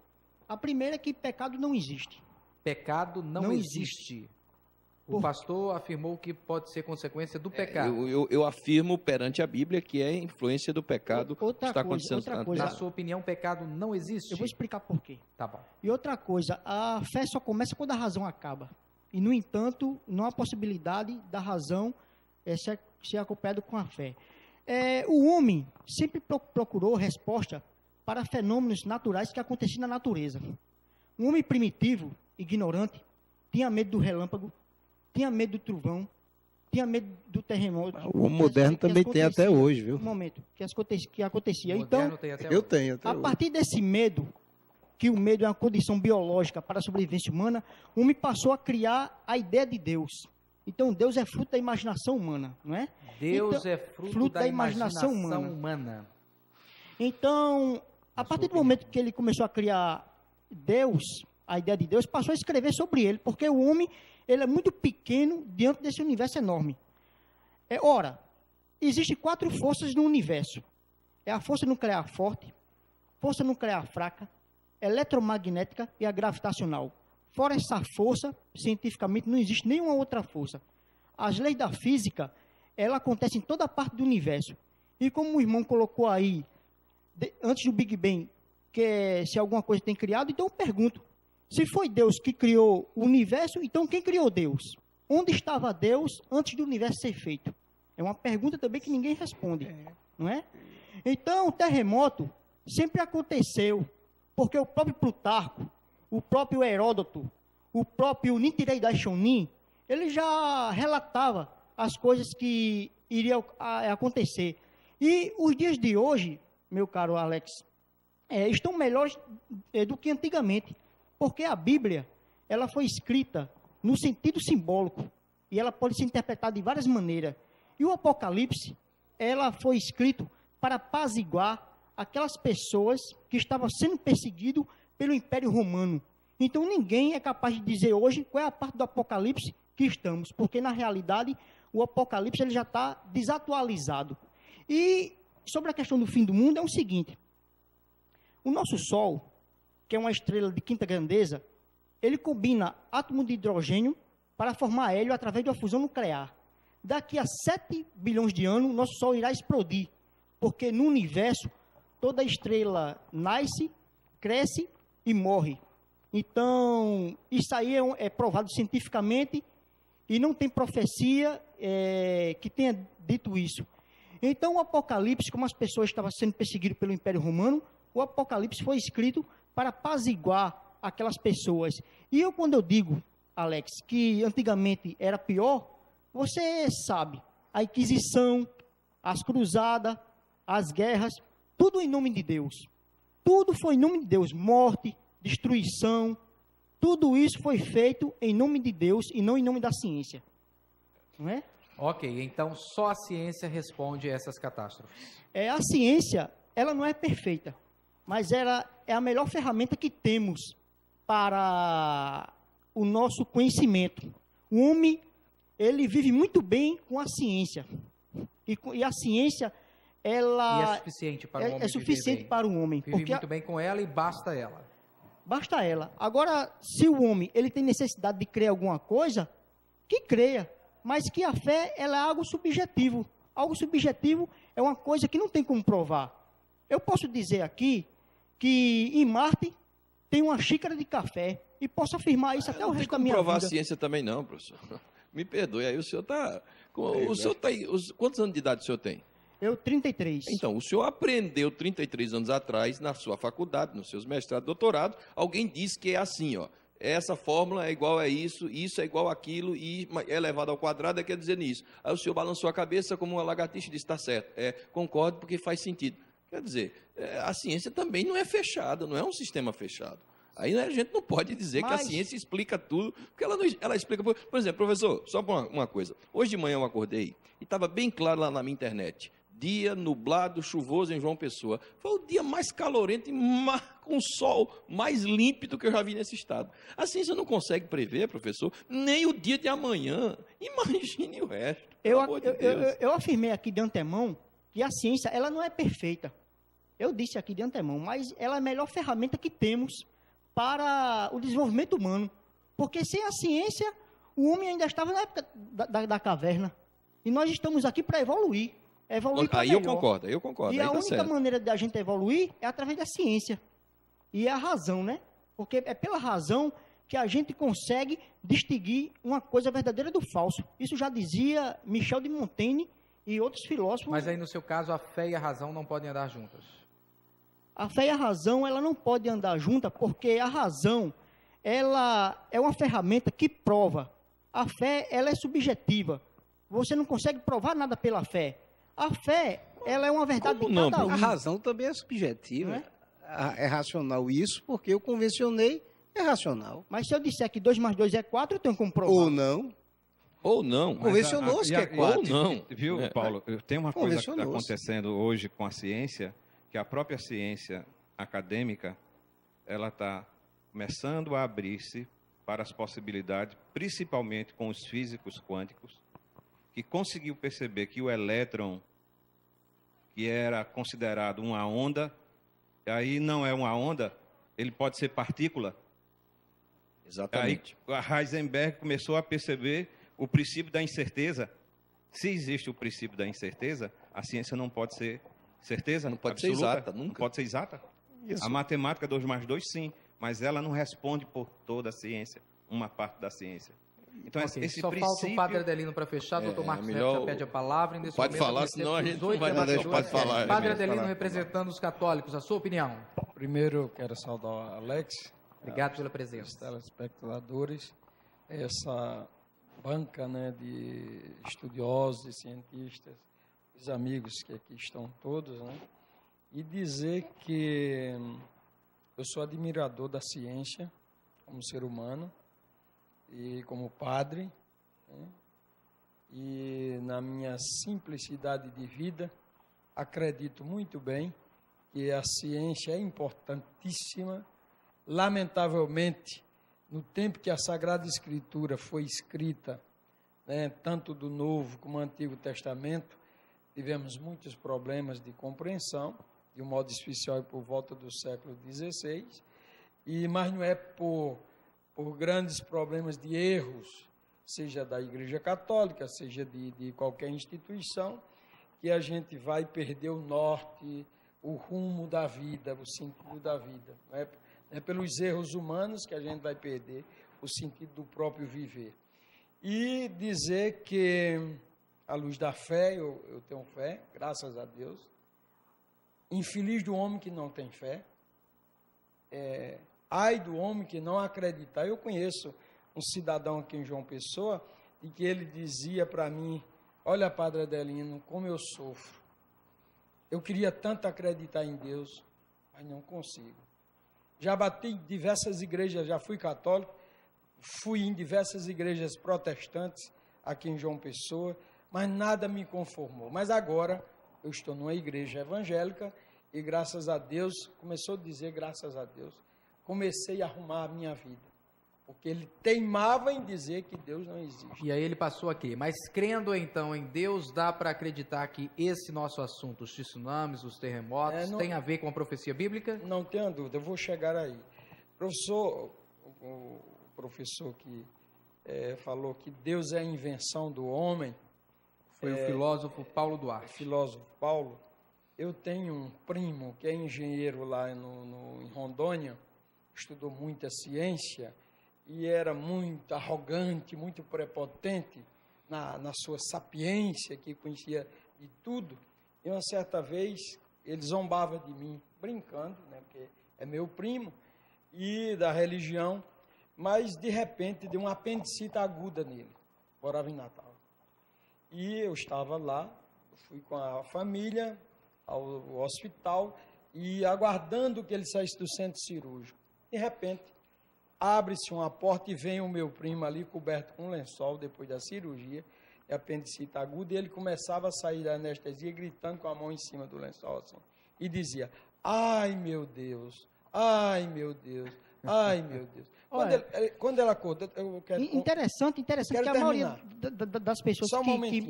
A primeira é que pecado não existe. Pecado não existe. O pastor afirmou que pode ser consequência do pecado. Eu afirmo perante a Bíblia que é influência do pecado que está acontecendo. Na sua opinião, pecado não existe? Eu vou explicar por quê. Tá bom. E outra coisa, a fé só começa quando a razão acaba. E, no entanto, não há possibilidade da razão ser acompanhada com a fé. O homem sempre procurou resposta para fenômenos naturais que aconteciam na natureza. Um homem primitivo, ignorante, tinha medo do relâmpago, tinha medo do trovão, tinha medo do terremoto. O homem moderno também tem até hoje, viu? Um momento, que acontecia. Então, eu tenho até a partir desse medo, que o medo é uma condição biológica para a sobrevivência humana, o homem passou a criar a ideia de Deus. Então, Deus é fruto da imaginação humana, não é? Deus é fruto da imaginação humana. Então, a partir do momento que ele começou a criar Deus, a ideia de Deus, passou a escrever sobre ele, porque o homem ele é muito pequeno diante desse universo enorme. Ora, existem 4 forças no universo. É a força nuclear forte, força nuclear fraca, eletromagnética e a gravitacional. Fora essa força, cientificamente não existe nenhuma outra força. As leis da física, ela acontece em toda parte do universo. E como o irmão colocou aí, antes do Big Bang, que se alguma coisa tem criado, então eu pergunto, se foi Deus que criou o universo, então quem criou Deus? Onde estava Deus antes do universo ser feito? É uma pergunta também que ninguém responde, não é? Então, o terremoto sempre aconteceu, porque o próprio Plutarco, o próprio Heródoto, o próprio Nitirei Daishonin, ele já relatava as coisas que iriam acontecer. E os dias de hoje, meu caro Alex, estão melhores do que antigamente, porque a Bíblia ela foi escrita no sentido simbólico e ela pode ser interpretada de várias maneiras. E o Apocalipse, ela foi escrito para apaziguar aquelas pessoas que estavam sendo perseguidas pelo Império Romano. Então ninguém é capaz de dizer hoje qual é a parte do Apocalipse que estamos, porque na realidade o Apocalipse ele já está desatualizado. E sobre a questão do fim do mundo é o seguinte: o nosso Sol, que é uma estrela de quinta grandeza, ele combina átomo de hidrogênio para formar hélio através de uma fusão nuclear. Daqui a 7 bilhões de anos, nosso Sol irá explodir, porque no universo toda estrela nasce, cresce e morre. Então, isso aí é provado cientificamente e não tem profecia que tenha dito isso. Então, o Apocalipse, como as pessoas estavam sendo perseguidas pelo Império Romano, o Apocalipse foi escrito para apaziguar aquelas pessoas. E quando eu digo, Alex, que antigamente era pior, você sabe, a Inquisição, as cruzadas, as guerras, tudo em nome de Deus. Tudo foi em nome de Deus, morte, destruição, tudo isso foi feito em nome de Deus e não em nome da ciência. Não é? Ok, então só a ciência responde a essas catástrofes. A ciência, ela não é perfeita, mas ela é a melhor ferramenta que temos para o nosso conhecimento. O homem, ele vive muito bem com a ciência. E a ciência, ela é suficiente para o homem. É suficiente para o homem. Vive muito bem com ela e basta ela. Basta ela. Agora, se o homem ele tem necessidade de crer alguma coisa, que creia. Mas que a fé, ela é algo subjetivo. Algo subjetivo é uma coisa que não tem como provar. Eu posso dizer aqui que em Marte tem uma xícara de café e posso afirmar isso até o resto da minha vida. Não tem como provar a ciência também não, professor. Me perdoe, aí o senhor está... Quantos anos de idade o senhor tem? Eu, 33. Então, o senhor aprendeu 33 anos atrás, na sua faculdade, nos seus mestrados, doutorado, alguém disse que é assim, ó. Essa fórmula é igual a isso é igual àquilo, e elevado ao quadrado quer dizer nisso. Aí o senhor balançou a cabeça como uma lagartixa e disse, está certo. Concordo porque faz sentido. Quer dizer, a ciência também não é fechada, não é um sistema fechado. Aí a gente não pode dizer que a ciência explica tudo, porque ela explica... Por exemplo, professor, só uma coisa. Hoje de manhã eu acordei e estava bem claro lá na minha internet. Dia nublado, chuvoso em João Pessoa. Foi o dia mais calorento e com sol mais límpido que eu já vi nesse estado. A ciência não consegue prever, professor, nem o dia de amanhã. Imagine o resto. Eu afirmei aqui de antemão que a ciência ela não é perfeita. Eu disse aqui de antemão, mas ela é a melhor ferramenta que temos para o desenvolvimento humano. Porque sem a ciência, o homem ainda estava na época da caverna. E nós estamos aqui para evoluir. Aí eu concordo. E a única maneira de a gente evoluir é através da ciência. E é a razão, né? Porque é pela razão que a gente consegue distinguir uma coisa verdadeira do falso. Isso já dizia Michel de Montaigne e outros filósofos. Mas aí, no seu caso, a fé e a razão não podem andar juntas. A fé e a razão, ela não podem andar juntas, porque a razão, ela é uma ferramenta que prova. A fé, ela é subjetiva. Você não consegue provar nada pela fé. A fé, ela é uma verdade de cada um. A razão também é subjetiva. É racional isso, porque eu convencionei, é racional. Mas se eu disser que 2 mais 2 é 4, eu tenho como provar. Ou não. Convencionou-se que é 4. Ou não. Viu, Paulo? Tem uma coisa que está acontecendo hoje com a ciência, que a própria ciência acadêmica, ela está começando a abrir-se para as possibilidades, principalmente com os físicos quânticos, que conseguiu perceber que o elétron, que era considerado uma onda, aí não é uma onda, ele pode ser partícula. Exatamente. Aí a Heisenberg começou a perceber o princípio da incerteza. Se existe o princípio da incerteza, a ciência não pode ser certeza não pode absoluta, ser exata, nunca. Não pode ser exata. Isso. A matemática 2 mais 2, sim, mas ela não responde por toda a ciência, uma parte da ciência. Então, esse só princípio... falta o Padre Adelino para fechar, doutor Marcos Neto já pede a palavra. Pode falar, senão a gente não vai dar pode falar. Padre Adelino representando os católicos, a sua opinião? Primeiro, quero saudar o Alex. Obrigado pela presença. Os telespectadores, essa banca, né, de estudiosos e cientistas, os amigos que aqui estão todos, né, e dizer que eu sou admirador da ciência como ser humano, e como padre, né? E na minha simplicidade de vida, acredito muito bem que a ciência é importantíssima. Lamentavelmente, no tempo que a Sagrada Escritura foi escrita, né, tanto do Novo como do Antigo Testamento, tivemos muitos problemas de compreensão, de um modo especial por volta do século XVI, mas não é por grandes problemas de erros, seja da Igreja Católica, seja de qualquer instituição, que a gente vai perder o norte, o rumo da vida, o sentido da vida. Não é pelos erros humanos que a gente vai perder o sentido do próprio viver. E dizer que, à luz da fé, eu tenho fé, graças a Deus, infeliz do homem que não tem fé, ai do homem que não acreditar. Eu conheço um cidadão aqui em João Pessoa, e que ele dizia para mim, olha, Padre Adelino, como eu sofro. Eu queria tanto acreditar em Deus, mas não consigo. Já bati em diversas igrejas, já fui católico, fui em diversas igrejas protestantes aqui em João Pessoa, mas nada me conformou. Mas agora eu estou numa igreja evangélica e graças a Deus, começou a dizer graças a Deus, comecei a arrumar a minha vida. Porque ele teimava em dizer que Deus não existe. E aí ele passou aqui. Mas crendo então em Deus, dá para acreditar que esse nosso assunto, os tsunamis, os terremotos, tem a ver com a profecia bíblica? Não tenha dúvida, eu vou chegar aí. Professor, o professor que falou que Deus é a invenção do homem. Foi o filósofo Paulo Duarte. Filósofo Paulo. Eu tenho um primo que é engenheiro lá em Rondônia, estudou muita ciência, e era muito arrogante, muito prepotente na sua sapiência, que conhecia de tudo. E uma certa vez, ele zombava de mim, brincando, né, porque é meu primo, e da religião, mas de repente deu uma apendicite aguda nele, morava em Natal. E eu estava lá, fui com a família ao hospital, e aguardando que ele saísse do centro cirúrgico. De repente, abre-se uma porta e vem o meu primo ali, coberto com um lençol, depois da cirurgia, de apendicite aguda, e ele começava a sair da anestesia, gritando com a mão em cima do lençol, assim, e dizia, ai meu Deus, ai meu Deus, ai meu Deus. Quando ela conta, eu quero... Interessante que a maioria das pessoas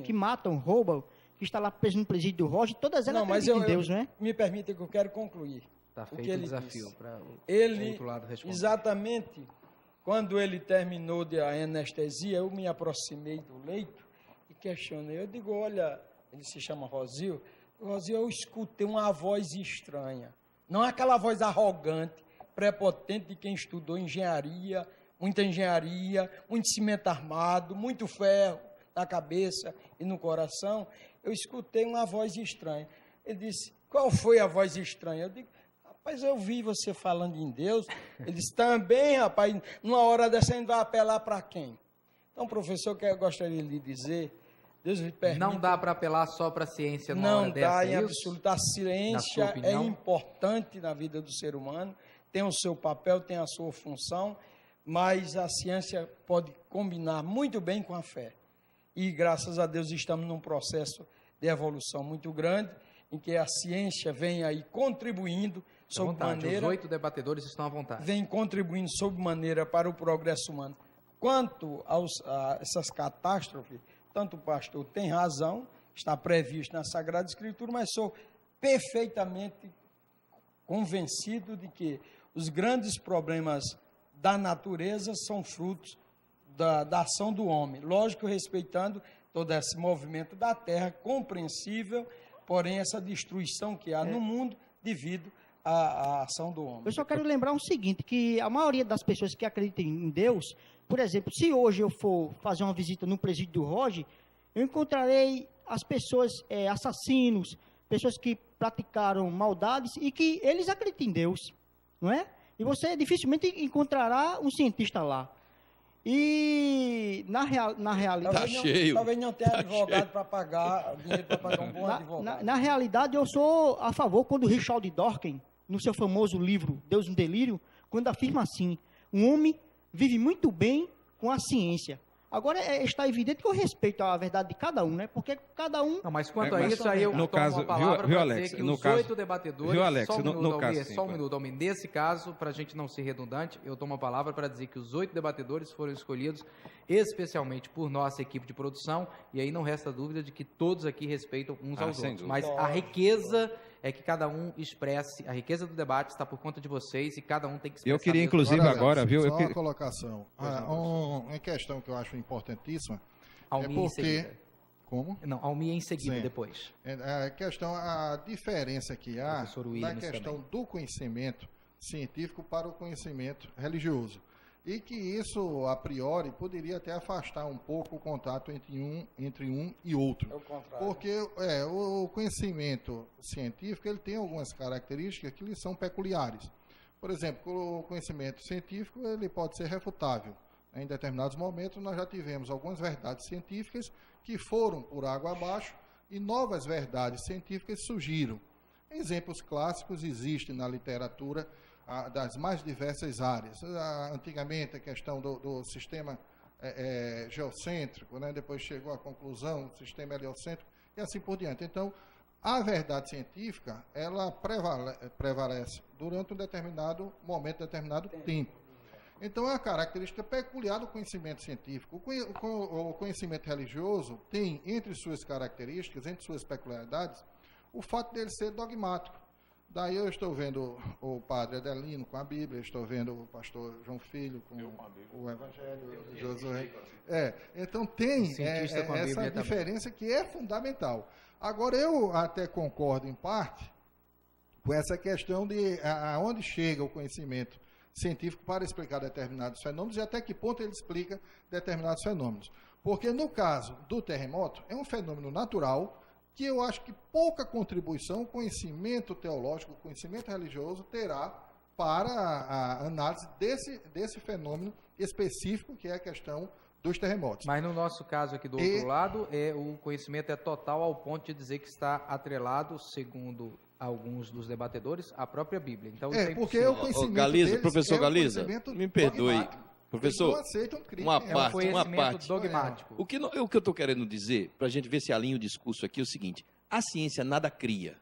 que matam, roubam, que está lá preso no presídio do Roger, todas elas acreditam em Deus, não é? Me permita que eu quero concluir. Está feito o desafio para o outro lado responder. Exatamente, quando ele terminou a anestesia, eu me aproximei do leito e questionei. Eu digo, olha, ele se chama Rosil, eu escutei uma voz estranha. Não é aquela voz arrogante, prepotente de quem estudou engenharia, muito cimento armado, muito ferro na cabeça e no coração. Eu escutei uma voz estranha. Ele disse, qual foi a voz estranha? Eu digo, rapaz, eu vi você falando em Deus. Ele disse, também, rapaz, numa hora dessa a gente vai apelar para quem? Então, professor, que eu gostaria de lhe dizer, Deus lhe permite... Não dá para apelar só para a ciência na hora dessa, não dá, em absoluto. A ciência é importante na vida do ser humano, tem o seu papel, tem a sua função, mas a ciência pode combinar muito bem com a fé. E, graças a Deus, estamos num processo de evolução muito grande, em que a ciência vem aí contribuindo sob maneira... Os 8 debatedores estão à vontade. Vem contribuindo sob maneira para o progresso humano. Quanto a essas catástrofes, tanto o pastor tem razão, está previsto na Sagrada Escritura, mas sou perfeitamente convencido de que os grandes problemas da natureza são frutos da ação do homem. Lógico, respeitando todo esse movimento da terra, compreensível, porém essa destruição que há no mundo devido à ação do homem. Eu só quero lembrar o seguinte, que a maioria das pessoas que acreditam em Deus, por exemplo, se hoje eu for fazer uma visita no presídio do Roger, eu encontrarei as pessoas, assassinos, pessoas que praticaram maldades e que eles acreditam em Deus, não é? E você dificilmente encontrará um cientista lá. E na realidade... Talvez não tenha advogado para pagar, dinheiro para pagar um bom advogado. Na realidade, eu sou a favor quando Richard Dawkins, no seu famoso livro Deus no Delírio, quando afirma assim, um homem vive muito bem com a ciência. Agora, está evidente que eu respeito a verdade de cada um, né? Porque cada um... Não, mas quanto a isso, aí eu tomo uma palavra para dizer que os 8 debatedores... Só um minuto, Almir. Nesse caso, para a gente não ser redundante, eu tomo uma palavra para dizer que os 8 debatedores foram escolhidos especialmente por nossa equipe de produção, e aí não resta dúvida de que todos aqui respeitam uns aos outros. Mas a riqueza é que cada um expresse, a riqueza do debate está por conta de vocês e cada um tem que expressar. Eu queria, inclusive, agora, viu? Só uma colocação. Uma questão que eu acho importantíssima é porque... Como? Não, Almir em seguida, depois. A diferença que há na questão do conhecimento científico para o conhecimento religioso. E que isso, a priori, poderia até afastar um pouco o contato entre um e outro. É o contrário. Porque o conhecimento científico ele tem algumas características que lhe são peculiares. Por exemplo, o conhecimento científico ele pode ser refutável. Em determinados momentos, nós já tivemos algumas verdades científicas que foram por água abaixo e novas verdades científicas surgiram. Exemplos clássicos existem na literatura das mais diversas áreas. Antigamente, a questão do sistema geocêntrico, né? Depois chegou à conclusão do sistema heliocêntrico e assim por diante. Então, a verdade científica, ela prevalece durante um determinado momento, determinado tempo. Então, é uma característica peculiar do conhecimento científico. O conhecimento religioso tem, entre suas características, entre suas peculiaridades, o fato dele ser dogmático. Daí eu estou vendo o padre Adelino com a Bíblia, estou vendo o pastor João Filho com o Evangelho, Josué. Então tem essa diferença que é fundamental. Agora, eu até concordo em parte com essa questão de aonde chega o conhecimento científico para explicar determinados fenômenos e até que ponto ele explica determinados fenômenos. Porque no caso do terremoto, é um fenômeno natural que eu acho que pouca contribuição o conhecimento teológico, o conhecimento religioso terá para a análise desse fenômeno específico que é a questão dos terremotos. Mas no nosso caso aqui do outro lado, o conhecimento é total ao ponto de dizer que está atrelado, segundo alguns dos debatedores, à própria Bíblia. Então, porque o conhecimento Galiza, professor Galiza, me perdoe, professor, uma parte dogmático. O que eu estou querendo dizer, para a gente ver se alinha o discurso aqui, é o seguinte: a ciência nada cria.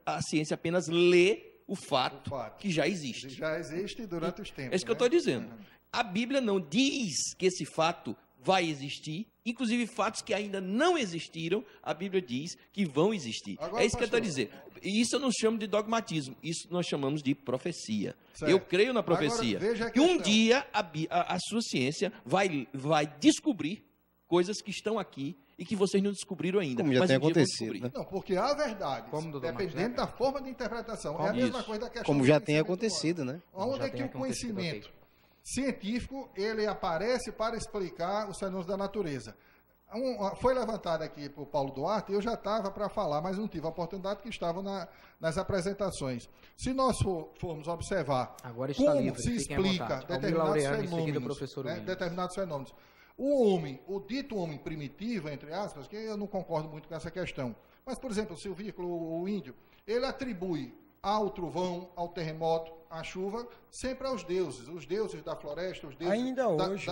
A ciência apenas lê o fato que já existe. Já existe durante os tempos. É isso que eu estou dizendo. A Bíblia não diz que esse fato vai existir, inclusive fatos que ainda não existiram, a Bíblia diz que vão existir. Agora, é isso que eu estou dizendo. E isso eu não chamo de dogmatismo, isso nós chamamos de profecia. Certo. Eu creio na profecia. E um dia a sua ciência vai descobrir coisas que estão aqui e que vocês não descobriram ainda. Como já tem acontecido. Né? Não, porque a verdade, dependendo da forma de interpretação, é a mesma coisa da questão. Como já tem acontecido, né? Onde é que o conhecimento científico, ele aparece para explicar os fenômenos da natureza. Foi levantado aqui por Paulo Duarte, eu já estava para falar, mas não tive a oportunidade, que estava nas apresentações. Se nós formos observar como se explica determinados fenômenos, o dito homem primitivo, entre aspas, que eu não concordo muito com essa questão, mas, por exemplo, o silvícola, o índio, ele atribui ao trovão, ao terremoto, à chuva, sempre aos deuses, os deuses da floresta, os deuses ainda hoje.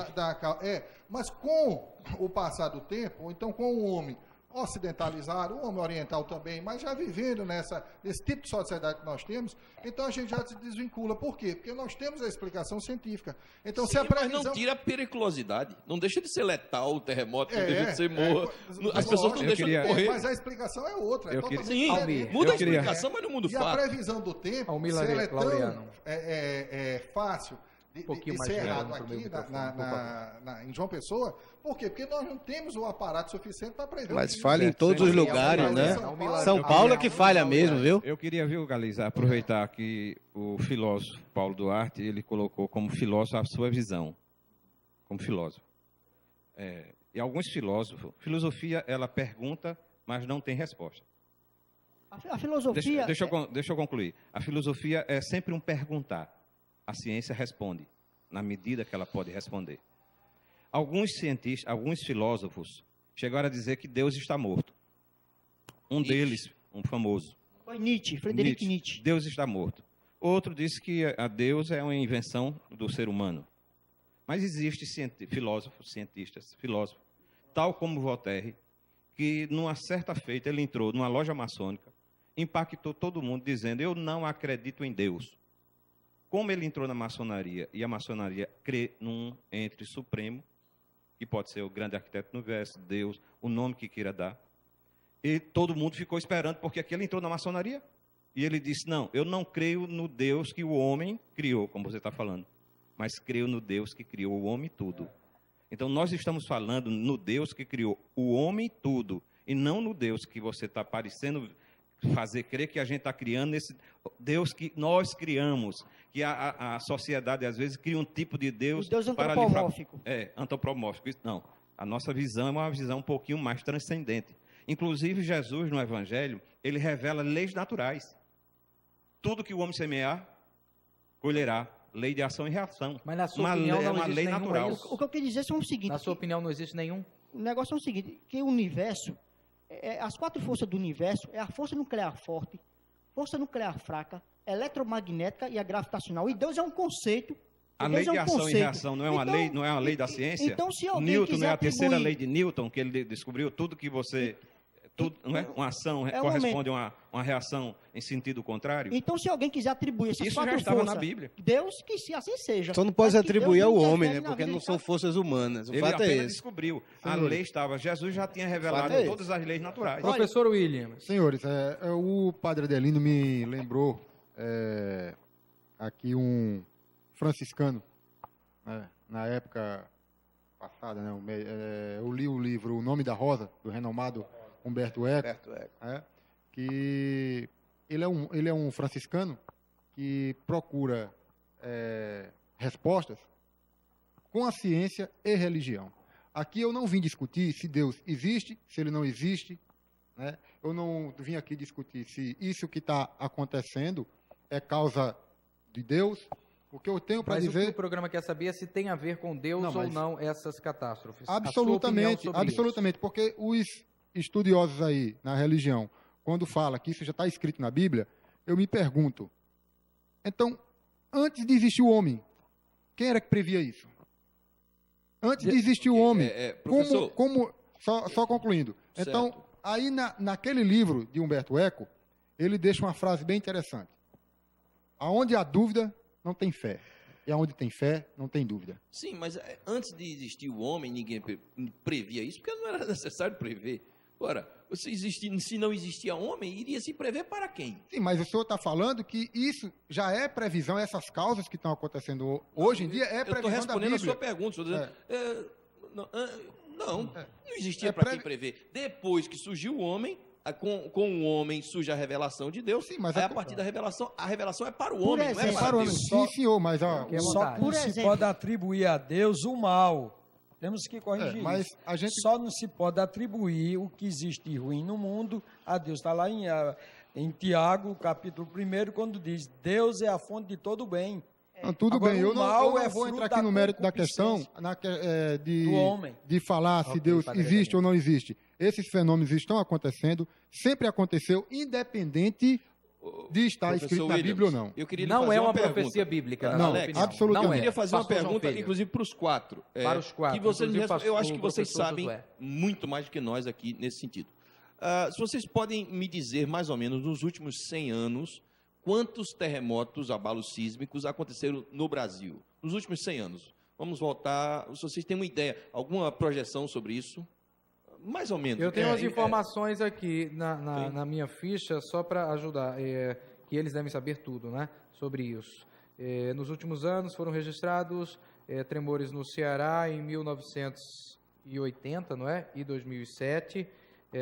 Mas com o passar do tempo, ou então com o homem ocidentalizado, o homem oriental também, mas já vivendo nesse tipo de sociedade que nós temos, então a gente já se desvincula. Por quê? Porque nós temos a explicação científica. Então, se a previsão... Mas não tira a periculosidade. Não deixa de ser letal o terremoto, não deixa de ser morra. As pessoas não deixam de morrer. Mas a explicação é outra. Muda a explicação, mas não muda o fato. E a previsão do tempo, se ela é tão fácil de ser errado aqui em João Pessoa, por quê? Porque nós não temos o aparato suficiente para prever. Mas falha em todos os lugares, né? São Paulo é que falha mesmo, viu? Eu queria, Galiza, aproveitar que o filósofo Paulo Duarte, ele colocou como filósofo a sua visão, como filósofo. E alguns filósofos, filosofia, ela pergunta, mas não tem resposta. A filosofia... Deixa eu concluir. A filosofia é sempre um perguntar. A ciência responde, na medida que ela pode responder. Alguns cientistas, alguns filósofos, chegaram a dizer que Deus está morto. Um deles, um famoso. Foi Nietzsche, Friedrich Nietzsche. Deus está morto. Outro disse que a Deus é uma invenção do ser humano. Mas existe cientistas, filósofos, tal como Voltaire, que numa certa feita ele entrou numa loja maçônica, impactou todo mundo dizendo: eu não acredito em Deus. Como ele entrou na maçonaria, e a maçonaria crê num ente supremo, que pode ser o grande arquiteto do universo, Deus, o nome que queira dar, e todo mundo ficou esperando, porque aqui ele entrou na maçonaria, e ele disse: não, eu não creio no Deus que o homem criou, como você está falando, mas creio no Deus que criou o homem tudo. Então nós estamos falando no Deus que criou o homem tudo, e não no Deus que você está parecendo fazer crer que a gente está criando, nesse Deus que nós criamos, que a sociedade às vezes cria um tipo de Deus... O Deus antropomórfico. Antropomórfico. Não, a nossa visão é uma visão um pouquinho mais transcendente. Inclusive Jesus no Evangelho, ele revela leis naturais. Tudo que o homem semear, colherá. Lei de ação e reação. Mas na sua opinião é não uma existe lei nenhum, natural. é isso? O que eu queria dizer é o seguinte... Na sua opinião não existe nenhum? O negócio é o seguinte, que o universo, as 4 forças do universo é a força nuclear forte, força nuclear fraca, eletromagnética e a gravitacional. E Deus é um conceito. A lei de ação e reação não é uma lei, não é uma lei da ciência? Então, se alguém Newton quiser não é a terceira atribuir- lei de Newton, que ele descobriu tudo que você... Tudo, não é? Uma ação É um corresponde a uma reação em sentido contrário? Então, se alguém quiser atribuir essas Isso 4 já estava forças, na Bíblia. Deus que se assim seja. Só não pode Mas que atribuir Deus ao não homem, interfere né? na Porque vida não de são cada- forças humanas. O Ele fato é apenas esse. descobriu. A Senhores. lei estava... Jesus já tinha revelado Fato é esse. todas as leis naturais. Professor Williams. Senhores, o padre Adelino me lembrou aqui um franciscano, né, na época passada, né, eu li o livro O Nome da Rosa, do renomado Humberto Eco, que ele é um franciscano que procura respostas com a ciência e religião. Aqui eu não vim discutir se Deus existe, se ele não existe, né? Eu não vim aqui discutir se isso que está acontecendo é causa de Deus. O que eu tenho para Mas o que dizer... o programa quer saber é se tem a ver com Deus Não, ou mas- não essas catástrofes. A sua opinião Absolutamente, sobre absolutamente, porque os estudiosos aí na religião, quando fala que isso já está escrito na Bíblia, eu me pergunto, então, antes de existir o homem, quem era que previa isso? Antes de existir o homem, professor. só concluindo. Certo. Então, aí naquele livro de Humberto Eco, ele deixa uma frase bem interessante. Aonde há dúvida, não tem fé. E aonde tem fé, não tem dúvida. Sim, mas antes de existir o homem, ninguém previa isso, porque não era necessário prever. Ora, se não existia homem, iria se prever para quem? Sim, mas o senhor está falando que isso já é previsão, essas causas que estão acontecendo hoje em dia é Eu estou previsão da respondendo Bíblia. a sua pergunta. Estou dizendo, não existia É para quem prever. Depois que surgiu o homem, com o homem surge a revelação de Deus. Sim, mas aí, a a partir da revelação, a revelação é para o Por homem, não é exemplo, para Para o homem. Deus. Sim, senhor, mas ó, Só que não Por se exemplo- pode atribuir a Deus o mal. Temos que corrigir mas isso. a gente... Só não se pode atribuir o que existe de ruim no mundo a Deus. Está lá em Tiago, capítulo 1, quando diz, Deus é a fonte de todo o bem. Não, tudo Agora, bem, o eu não mal vou é entrar fruto aqui da no mérito da questão do homem. de falar se Ok, Deus padre existe Adelino. ou não existe. Esses fenômenos estão acontecendo, sempre aconteceu, independente de estar Professor escrito na Williams, Bíblia ou não. Eu queria lhe Não fazer é uma pergunta. profecia bíblica, na Não, sua opinião. absolutamente. Não Eu é. queria fazer uma Pastor João pergunta, Filho. inclusive, para os 4. Para os 4, Que vocês, inclusive eu acho o que vocês professor sabem Josué. muito mais do que nós aqui nesse sentido. Se vocês podem me dizer, mais ou menos, nos últimos 100 anos, quantos terremotos, abalos sísmicos aconteceram no Brasil? Nos últimos 100 anos. Vamos voltar, se vocês têm uma ideia, alguma projeção sobre isso? Mais ou menos. Eu tenho as informações aqui na minha ficha, só para ajudar, que eles devem saber tudo, né, sobre isso. Nos últimos anos foram registrados tremores no Ceará em 1980, não é? E 2007,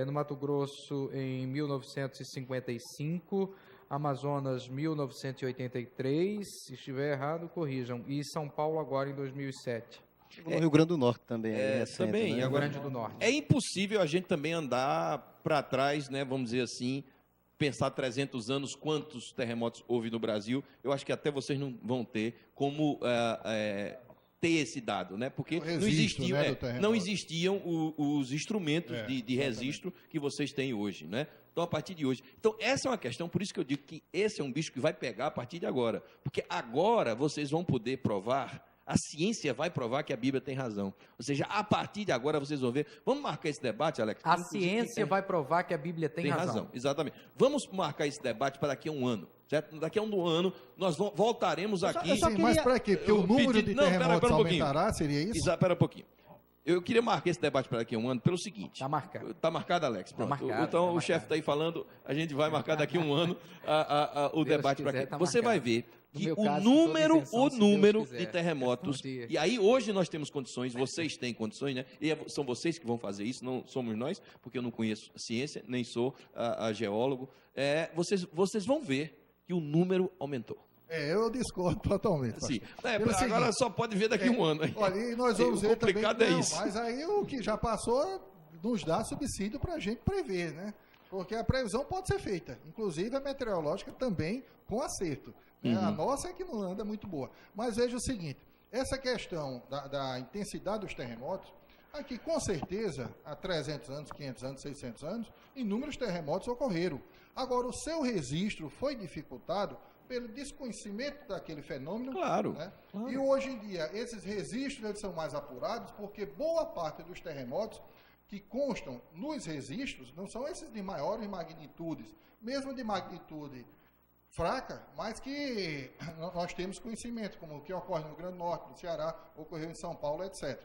no Mato Grosso em 1955, Amazonas 1983, se estiver errado, corrijam, e São Paulo agora em 2007. No Rio Grande do Norte também. Recente, também. né? Agora, Rio Grande do Norte. é impossível a gente também andar para trás, né, vamos dizer assim, pensar 300 anos, quantos terremotos houve no Brasil. Eu acho que até vocês não vão ter como ter esse dado, né? Porque O registro, né, do terremoto. não existiam os instrumentos de registro que vocês têm hoje, né? Então, a partir de hoje. Então, essa é uma questão, por isso que eu digo que esse é um bicho que vai pegar a partir de agora. Porque agora vocês vão poder provar, a ciência vai provar que a Bíblia tem razão. Ou seja, a partir de agora vocês vão ver. Vamos marcar esse debate, Alex? A Inclusive, ciência vai provar que a Bíblia tem razão. Exatamente. Vamos marcar esse debate para daqui a um ano, certo? Daqui a um ano, nós voltaremos aqui. eu só Sim, mas queria- para quê? Porque o Eu número pedi- de não, terremotos pera um pouquinho. aumentará, seria isso? Espera um pouquinho. Eu queria marcar esse debate para daqui a um ano pelo seguinte. Está marcado. Está marcado, Alex? Pronto. marcado, Então, tá o chefe está aí falando, a gente vai marcar daqui a um ano o Deus debate para quiser, aqui. tá Você vai marcado. ver No que meu o caso, número, com toda isenção, se Deus quiser. de terremotos, Um dia. e aí hoje nós temos condições, vocês têm condições, né? E são vocês que vão fazer isso, não somos nós, porque eu não conheço ciência, nem sou geólogo. Vocês vão ver que o número aumentou. Eu discordo totalmente. Sim. pastor. Pelo Agora seguinte, só pode ver daqui a um ano. Olha, e nós vamos O ver também. complicado é Não, isso. Mas aí o que já passou nos dá subsídio para a gente prever, né? Porque a previsão pode ser feita, inclusive a meteorológica também com acerto. Né? A nossa é que não anda muito boa. Mas veja o seguinte, essa questão da intensidade dos terremotos, aqui com certeza, há 300 anos, 500 anos, 600 anos, inúmeros terremotos ocorreram. Agora, o seu registro foi dificultado pelo desconhecimento daquele fenômeno. Claro, né? claro. E hoje em dia, esses registros eles são mais apurados, porque boa parte dos terremotos que constam nos registros não são esses de maiores magnitudes, mesmo de magnitude fraca, mas que nós temos conhecimento, como o que ocorre no Rio Grande do Norte, no Ceará, ocorreu em São Paulo, etc.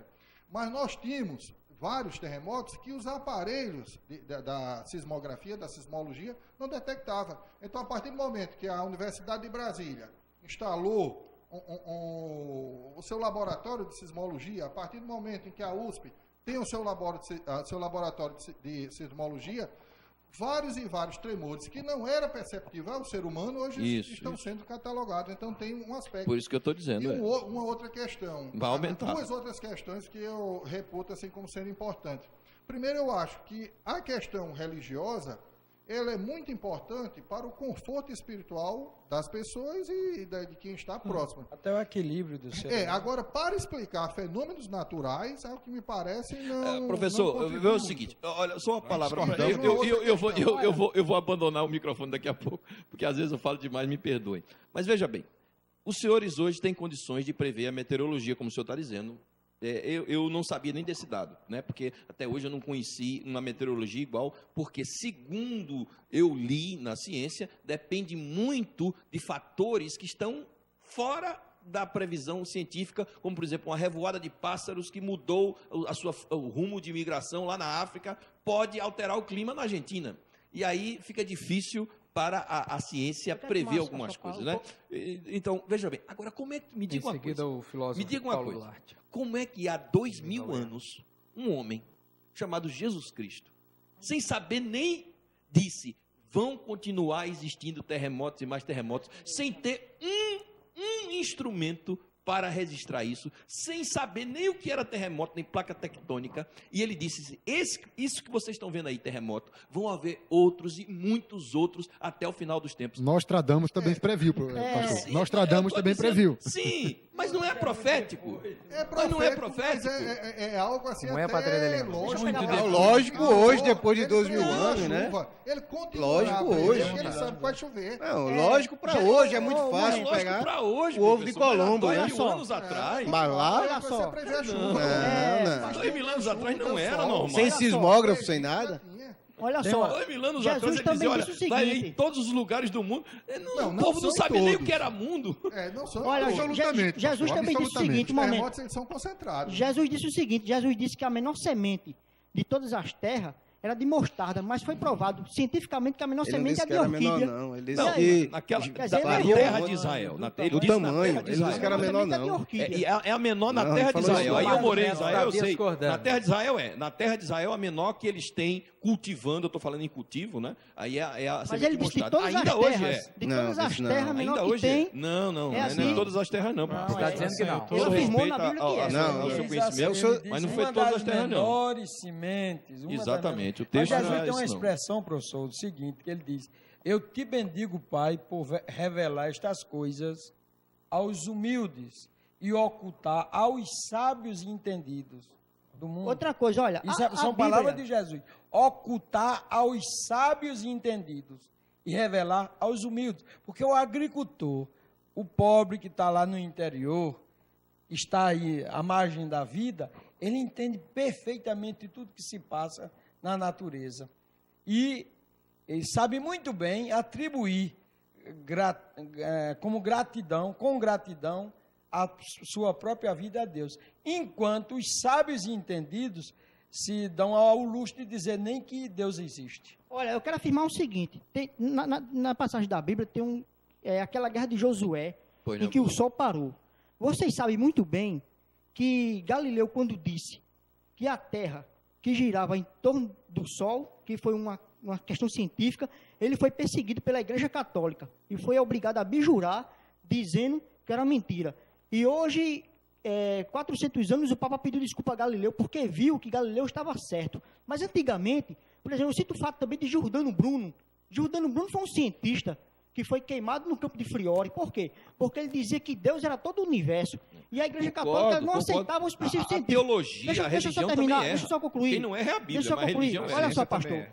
Mas nós tínhamos vários terremotos que os aparelhos da sismografia, da sismologia, não detectavam. Então, a partir do momento que a Universidade de Brasília instalou o seu laboratório de sismologia, a partir do momento em que a USP tem o seu laboratório de sismologia, vários e vários tremores que não era perceptível ao ser humano, hoje estão sendo catalogados. Então, tem um aspecto. Por isso que eu estou dizendo. E uma outra questão. Vai aumentar. Duas outras questões que eu reputo assim como sendo importantes. Primeiro, eu acho que a questão religiosa, ela é muito importante para o conforto espiritual das pessoas e de quem está próximo. Até o equilíbrio do ser. Agora, para explicar fenômenos naturais, é o que me parece não. Professor, vê o seguinte, olha, só uma palavra. Eu vou abandonar o microfone daqui a pouco, porque às vezes eu falo demais, me perdoem. Mas veja bem, os senhores hoje têm condições de prever a meteorologia, como o senhor está dizendo. Eu não sabia nem desse dado, né? Porque até hoje eu não conheci uma meteorologia igual, porque, segundo eu li na ciência, depende muito de fatores que estão fora da previsão científica, como, por exemplo, uma revoada de pássaros que mudou o rumo de migração lá na África, pode alterar o clima na Argentina. E aí fica difícil para a ciência prever algumas coisas, né? Então, veja bem, agora como é que... Me diga uma coisa. Me diga uma coisa. Como é que há 2000 anos, um homem chamado Jesus Cristo, sem saber nem disse, vão continuar existindo terremotos e mais terremotos, sem ter um instrumento para registrar isso, sem saber nem o que era terremoto, nem placa tectônica, e ele disse, isso que vocês estão vendo aí, terremoto, vão haver outros e muitos outros até o final dos tempos. Nostradamus também previu, pastor. Sim, Nostradamus também previu. Sim, mas não é profético. Mas não é profético. É algo assim não até lógico hoje, depois de 2000 anos, né? Ele continua. Lógico hoje. Ele sabe que vai chover. Não, lógico para hoje, é muito fácil pegar para hoje, o ovo de Colombo, né? 2000 anos atrás. Mas lá... Olha só. Você prevê a chuva. Não. 2000 anos atrás não era normal. Sem sismógrafo, sem nada. Olha só, 2000 anos Jesus atrás ele também dizia, olha, disse o vai seguinte. em todos os lugares do mundo. Não O povo não são sabe nem o todos. que era mundo. Não são Olha, absolutamente. Jesus também disse o seguinte, Os terremotos, eles são concentrados. Jesus disse o seguinte, Jesus disse que a menor semente de todas as terras era de mostarda, mas foi provado cientificamente que a menor Ele não semente disse é que de era orquídea. menor, não. Ele disse Não, que... naquela dizer, na ele terra errou. de Israel. Do tamanho. Ele disse que era menor, não. É a menor na Não, terra ele de falou Israel. isso. Aí eu morei em Israel, eu Tá sei. discordando. Na terra de Israel Na terra de Israel, a menor que eles têm cultivando, eu estou falando em cultivo, né? Aí é a Mas semente ele de disse de mostarda. todas Ainda as hoje terras, é. de Não, todas as disse não. terras, a menor Ainda que hoje tem. é. Não, É não é assim? todas as terras não. Não, Está dizendo que não. Todo afirmou respeito na Bíblia que é. ao Não, seu ele conhecimento, mas não foi todas as terras não. menores sementes. Exatamente, o Mas texto não Jesus é tem uma isso, não. expressão, professor, do seguinte, que ele diz, eu te bendigo, Pai, por revelar estas coisas aos humildes e ocultar aos sábios e entendidos do mundo. Outra coisa, olha, Isso a são Bíblia- palavras de Jesus. Ocultar aos sábios e entendidos e revelar aos humildes. Porque o agricultor, o pobre que está lá no interior, está aí à margem da vida, ele entende perfeitamente tudo que se passa na natureza. E ele sabe muito bem atribuir com gratidão, a sua própria vida a Deus. Enquanto os sábios e entendidos se dão ao luxo de dizer nem que Deus existe. Olha, eu quero afirmar o seguinte, na passagem da Bíblia tem aquela guerra de Josué, Pois em não, que o pois. sol parou. Vocês sabem muito bem que Galileu, quando disse que a Terra que girava em torno do Sol, que foi uma questão científica, ele foi perseguido pela Igreja Católica e foi obrigado a abjurar, dizendo que era mentira. E hoje, 400 anos, o Papa pediu desculpa a Galileu, porque viu que Galileu estava certo. Mas antigamente, por exemplo, eu cito o fato também de Giordano Bruno. Giordano Bruno foi um cientista que foi queimado no campo de Friori. Por quê? Porque ele dizia que Deus era todo o universo. E a Igreja Católica não aceitava os princípios científicos. A teologia, a religião também é. Deixa eu só concluir. Quem não é a Bíblia, deixa eu mas a concluir. religião é. Olha só, pastor.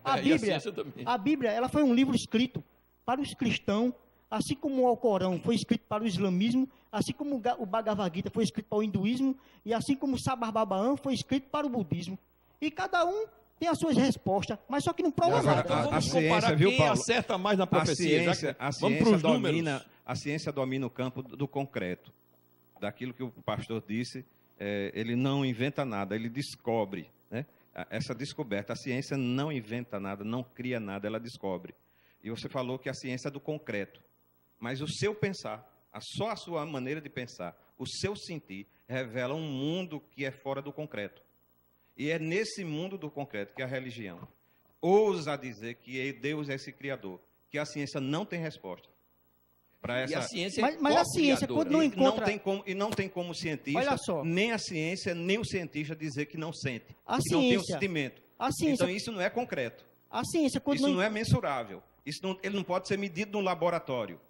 A Bíblia, ela foi um livro escrito para os cristãos, assim como o Alcorão foi escrito para o islamismo, assim como o Bhagavad Gita foi escrito para o hinduísmo, e assim como o Sabarbabaan foi escrito para o budismo. E cada um tem as suas respostas, mas só que não prova nada. Então vamos comparar quem acerta mais na profecia. A ciência domina o campo do concreto. Daquilo que o pastor disse, ele não inventa nada, ele descobre. Né? Essa descoberta, a ciência não inventa nada, não cria nada, ela descobre. E você falou que a ciência é do concreto. Mas o seu pensar, só a sua maneira de pensar, o seu sentir, revela um mundo que é fora do concreto. E é nesse mundo do concreto que a religião ousa dizer que Deus é esse criador, que a ciência não tem resposta para essa. E a ciência mas a ciência, quando não encontra... não tem como cientista, olha só, nem a ciência, nem o cientista dizer que não sente, a que ciência, não tem o sentimento. A ciência, então isso não é concreto. A ciência, quando isso não é mensurável. Ele não pode ser medido no laboratório.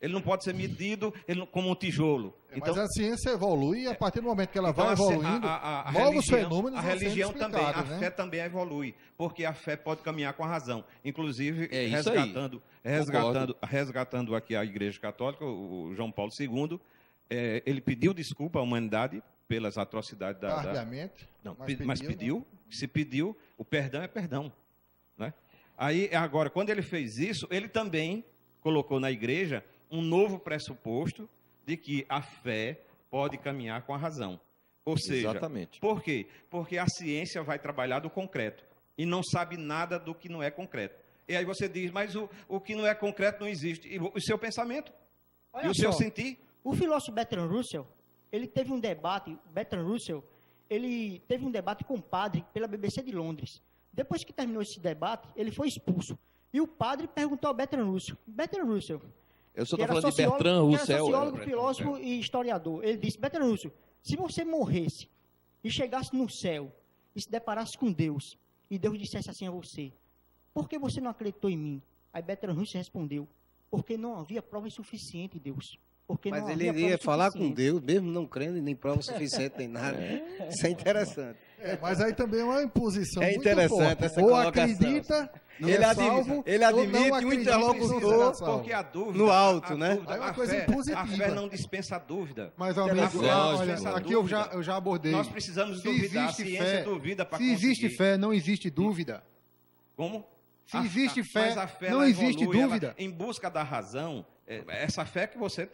Ele não pode ser medido como um tijolo. Mas a ciência evolui e a partir do momento que ela vai evoluindo, novos fenômenos vão sendo explicados. A fé também evolui, porque a fé pode caminhar com a razão. Inclusive, resgatando aqui a Igreja Católica, o João Paulo II, ele pediu desculpa à humanidade pelas atrocidades da... Tardiamente. Mas pediu, se pediu, o perdão é perdão. Né? Aí, agora, quando ele fez isso, ele também colocou na igreja um novo pressuposto de que a fé pode caminhar com a razão. Ou seja, exatamente. Por quê? Porque a ciência vai trabalhar do concreto e não sabe nada do que não é concreto. E aí você diz, mas o que não é concreto não existe. E o seu pensamento? Olha e o seu sentir? O filósofo Bertrand Russell, ele teve um debate, ele teve um debate com o padre pela BBC de Londres. Depois que terminou esse debate, ele foi expulso. E o padre perguntou ao Bertrand Russell, eu só estou falando de Bertrand Russell. Sociólogo, filósofo e historiador. Ele disse, Bertrand Russell, se você morresse e chegasse no céu e se deparasse com Deus, e Deus dissesse assim a você, por que você não acreditou em mim? Aí Bertrand Russell respondeu, porque não havia prova suficiente, Deus. Mas ele iria falar com Deus, mesmo não crendo, nem prova suficiente, nem nada. Isso é interessante. Mas aí também é uma imposição muito interessante essa ou colocação. Acredita, ele admite o interlocutor porque a dúvida, no alto, né? É uma coisa impositiva. A fé não dispensa dúvida. Mas, amigo, olha, aqui eu já abordei. Nós precisamos duvidar, a ciência duvida para conseguir. Se existe fé, não existe dúvida. Como? Se existe fé, fé não existe dúvida. Em busca da razão, essa fé que você,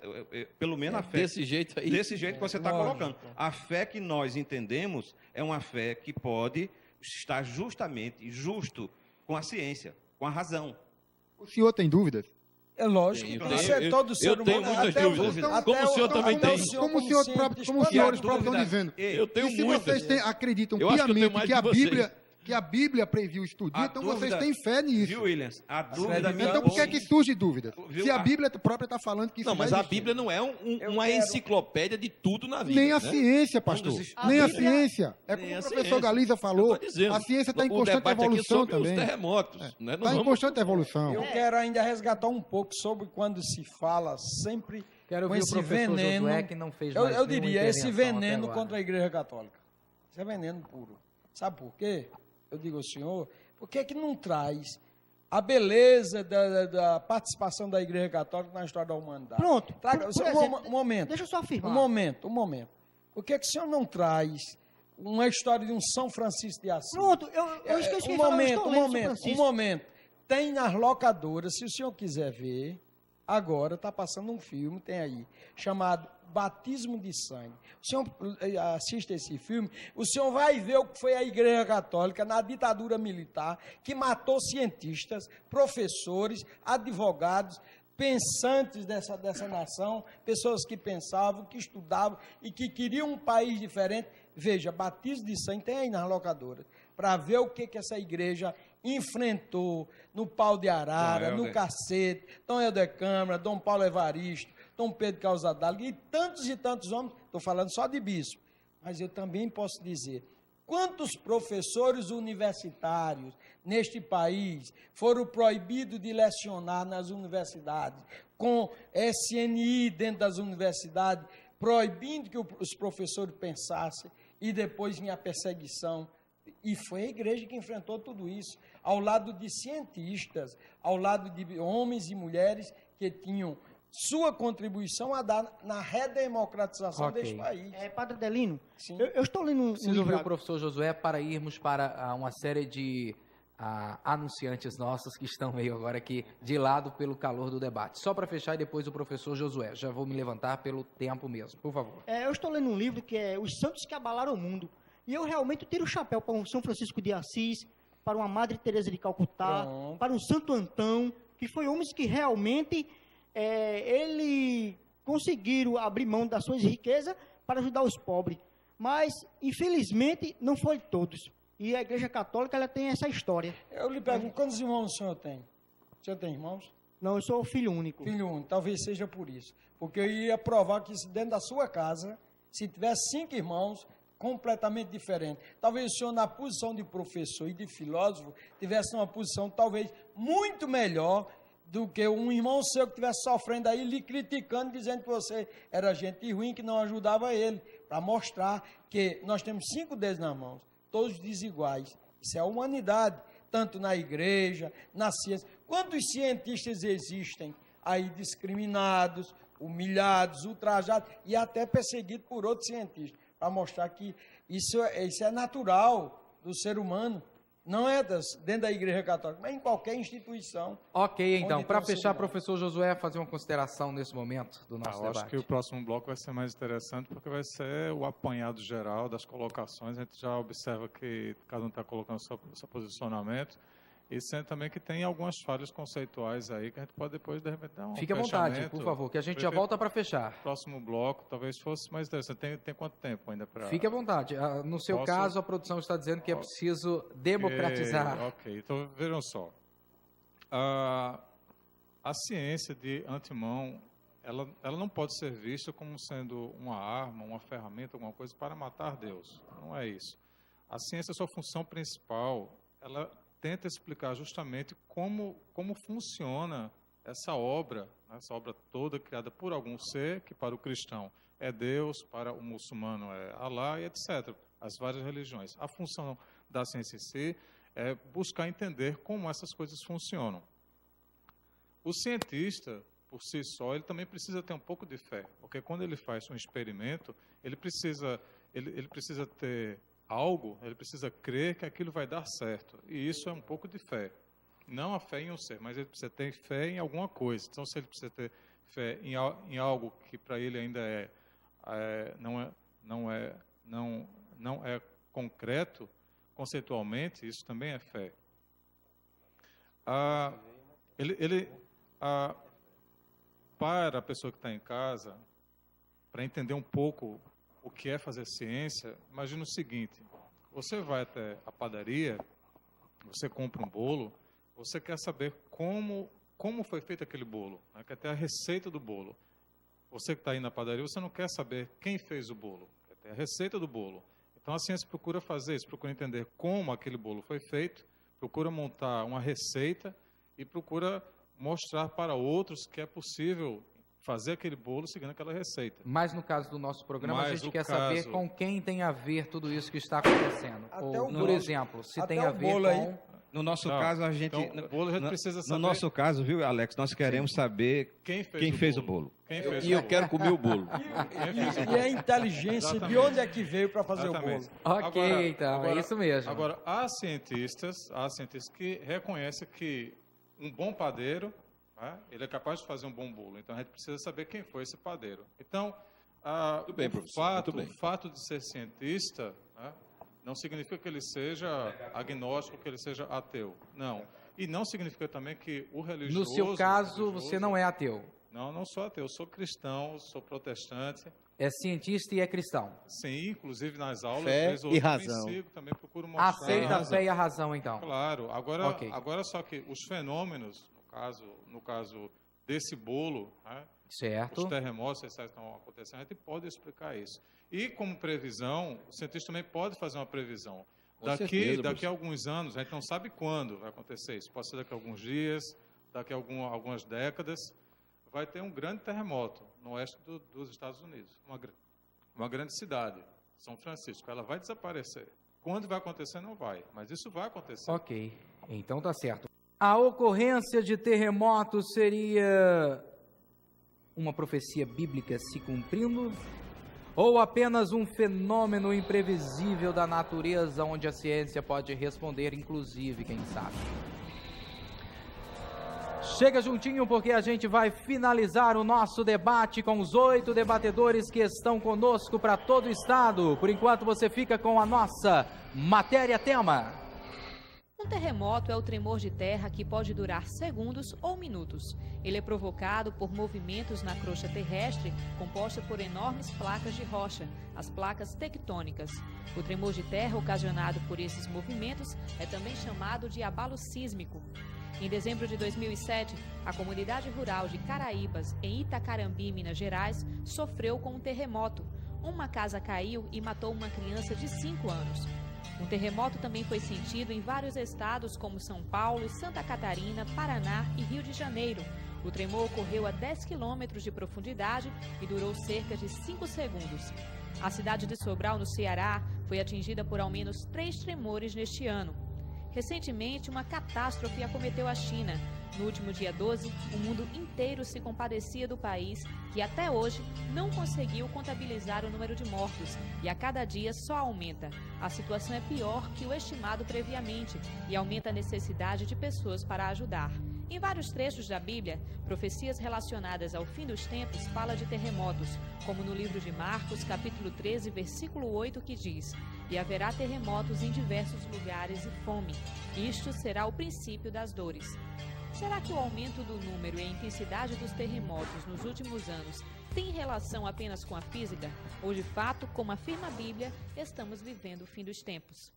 pelo menos a fé... Desse jeito aí. Desse jeito que você está colocando. A fé que nós entendemos é uma fé que pode estar justo com a ciência, com a razão. O senhor tem dúvidas? É lógico. Todo ser humano. Eu tenho muitas dúvidas. Como o senhor também tem. Como os senhores próprios estão dizendo. Eu tenho muitas. E se vocês acreditam piamente que a Bíblia previu isso tudo, então vocês têm fé nisso. Viu, Williams? A dúvida então por que é que surge dúvida? Se a Bíblia própria está falando que isso não, mas a Bíblia não é uma enciclopédia de tudo na vida. Nem a ciência, pastor. Nem a ciência. É como o professor Galiza falou, a ciência está em constante evolução também. Os terremotos. Está em constante evolução. Eu quero ainda resgatar um pouco sobre quando se fala sempre com esse veneno. Que não fez eu diria, esse veneno contra a Igreja Católica. Isso é veneno puro. Sabe por quê? Eu digo ao senhor, por que é que não traz a beleza da participação da Igreja Católica na história da humanidade? Pronto. Traga, um momento. Deixa eu só afirmar. Um momento. Por que é que o senhor não traz uma história de um São Francisco de Assis? Pronto, eu esqueci de falar. Um momento. Tem nas locadoras, se o senhor quiser ver, agora está passando um filme, tem aí, chamado Batismo de Sangue. O senhor assiste esse filme, o senhor vai ver o que foi a Igreja Católica na ditadura militar, que matou cientistas, professores, advogados, pensantes dessa nação, pessoas que pensavam, que estudavam e que queriam um país diferente. Veja, Batismo de Sangue tem aí nas locadoras, para ver o que essa igreja enfrentou no pau de arara, no cacete, Dom Helder Câmara, Dom Paulo Evaristo, Dom Pedro Calçadáliga e tantos homens, estou falando só de bispo, mas eu também posso dizer, Quantos professores universitários neste país foram proibidos de lecionar nas universidades, com SNI dentro das universidades, proibindo que os professores pensassem, e depois vinha a perseguição? E foi a igreja que enfrentou tudo isso, ao lado de cientistas, ao lado de homens e mulheres que tinham sua contribuição a dar na redemocratização deste país. Padre Adelino, eu estou lendo um Preciso ouvir o professor Josué para irmos para uma série de anunciantes nossos que estão meio agora aqui de lado pelo calor do debate. Só para fechar e depois o professor Josué. Já vou me levantar pelo tempo mesmo, por favor. Eu estou lendo um livro que é Os Santos que Abalaram o Mundo. E eu realmente tiro o chapéu para um São Francisco de Assis, para uma Madre Teresa de Calcutá, para um Santo Antão, que foi homens que realmente ele conseguiram abrir mão das suas riquezas para ajudar os pobres. Mas, infelizmente, não foi todos. E a Igreja Católica ela tem essa história. Eu lhe pergunto, quantos irmãos o senhor tem? O senhor tem irmãos? Não, eu sou filho único. Filho único, talvez seja por isso. Porque eu ia provar que dentro da sua casa, se tivesse 5 irmãos, completamente diferente. Talvez o senhor, na posição de professor e de filósofo, tivesse uma posição talvez muito melhor do que um irmão seu que estivesse sofrendo aí, lhe criticando, dizendo que você era gente ruim, que não ajudava ele, para mostrar que nós temos 5 dedos nas mãos, todos desiguais. Isso é a humanidade, tanto na igreja, na ciência. Quantos cientistas existem aí discriminados, humilhados, ultrajados e até perseguidos por outros cientistas? Para mostrar que isso é natural do ser humano, não é dentro da Igreja Católica, mas em qualquer instituição. Ok, então, para fechar, professor Josué, fazer uma consideração nesse momento do nosso debate. Acho que o próximo bloco vai ser mais interessante, porque vai ser o apanhado geral das colocações. A gente já observa que cada um está colocando seu posicionamento. E sendo também que tem algumas falhas conceituais aí, que a gente pode depois, de repente, dar um Fique à vontade, por favor, que a gente já volta para fechar. Próximo bloco, talvez fosse mais interessante. Tem quanto tempo ainda para... Fique à vontade. No seu caso, a produção está dizendo que é preciso democratizar. Ok, então vejam só. A ciência, de antemão, ela não pode ser vista como sendo uma arma, uma ferramenta, alguma coisa para matar Deus. Não é isso. A ciência, sua função principal, ela tenta explicar justamente como funciona essa obra toda criada por algum ser, que para o cristão é Deus, para o muçulmano é Alá, e etc. As várias religiões. A função da ciência em si é buscar entender como essas coisas funcionam. O cientista, por si só, ele também precisa ter um pouco de fé, porque quando ele faz um experimento, ele precisa ter algo, ele precisa crer que aquilo vai dar certo. E isso é um pouco de fé. Não a fé em um ser, mas ele precisa ter fé em alguma coisa. Então, se ele precisa ter fé em algo que para ele ainda não é concreto, conceitualmente, isso também é fé. Para a pessoa que está em casa, para entender um pouco o que é fazer ciência, imagina o seguinte: você vai até a padaria, você compra um bolo, você quer saber como foi feito aquele bolo, né? Quer ter a receita do bolo. Você que está aí na padaria, você não quer saber quem fez o bolo, quer ter a receita do bolo. Então a ciência procura fazer isso, procura entender como aquele bolo foi feito, procura montar uma receita e procura mostrar para outros que é possível fazer aquele bolo seguindo aquela receita. Mas no caso do nosso programa, a gente quer saber com quem tem a ver tudo isso que está acontecendo. Ou, por exemplo, se tem a ver com... No nosso caso, a gente... Então, o bolo a gente precisa saber... No nosso caso, viu, Alex, nós queremos saber quem fez o bolo. E eu quero comer o bolo. E a inteligência, de onde é que veio para fazer o bolo. Ok, então, é isso mesmo. Agora, há cientistas que reconhecem que um bom padeiro, ele é capaz de fazer um bom bolo. Então, a gente precisa saber quem foi esse padeiro. Então, o fato de ser cientista, não significa que ele seja agnóstico, que ele seja ateu. Não. E não significa também que o religioso... No seu caso, você não é ateu. Não sou ateu. Eu sou cristão, sou protestante. É cientista e é cristão. Sim, inclusive nas aulas... Fé e razão. Também procuro mostrar... Aceita a fé e a razão, então. Claro. Agora só que os fenômenos, no caso desse bolo, né? Certo. Os terremotos que estão acontecendo, a gente pode explicar isso. E como previsão, o cientista também pode fazer uma previsão. Daqui a alguns anos, a gente não sabe quando vai acontecer isso. Pode ser daqui a alguns dias, daqui a algumas décadas, vai ter um grande terremoto no oeste dos Estados Unidos. Uma grande cidade, São Francisco. Ela vai desaparecer. Quando vai acontecer, não vai. Mas isso vai acontecer. Ok, então tá certo. A ocorrência de terremotos seria uma profecia bíblica se cumprindo? Ou apenas um fenômeno imprevisível da natureza, onde a ciência pode responder, inclusive, quem sabe? Chega juntinho, porque a gente vai finalizar o nosso debate com os 8 debatedores que estão conosco para todo o estado. Por enquanto, você fica com a nossa matéria-tema. Um terremoto é o tremor de terra que pode durar segundos ou minutos. Ele é provocado por movimentos na crosta terrestre composta por enormes placas de rocha, as placas tectônicas. O tremor de terra ocasionado por esses movimentos é também chamado de abalo sísmico. Em dezembro de 2007, a comunidade rural de Caraíbas, em Itacarambi, Minas Gerais, sofreu com um terremoto. Uma casa caiu e matou uma criança de 5 anos. Um terremoto também foi sentido em vários estados como São Paulo, Santa Catarina, Paraná e Rio de Janeiro. O tremor ocorreu a 10 quilômetros de profundidade e durou cerca de 5 segundos. A cidade de Sobral, no Ceará, foi atingida por ao menos 3 tremores neste ano. Recentemente, uma catástrofe acometeu a China. No último dia 12, o mundo inteiro se compadecia do país, que até hoje não conseguiu contabilizar o número de mortos e a cada dia só aumenta. A situação é pior que o estimado previamente e aumenta a necessidade de pessoas para ajudar. Em vários trechos da Bíblia, profecias relacionadas ao fim dos tempos falam de terremotos, como no livro de Marcos, capítulo 13, versículo 8, que diz: "E haverá terremotos em diversos lugares e fome. Isto será o princípio das dores." Será que o aumento do número e a intensidade dos terremotos nos últimos anos tem relação apenas com a física? Ou, de fato, como afirma a Bíblia, estamos vivendo o fim dos tempos?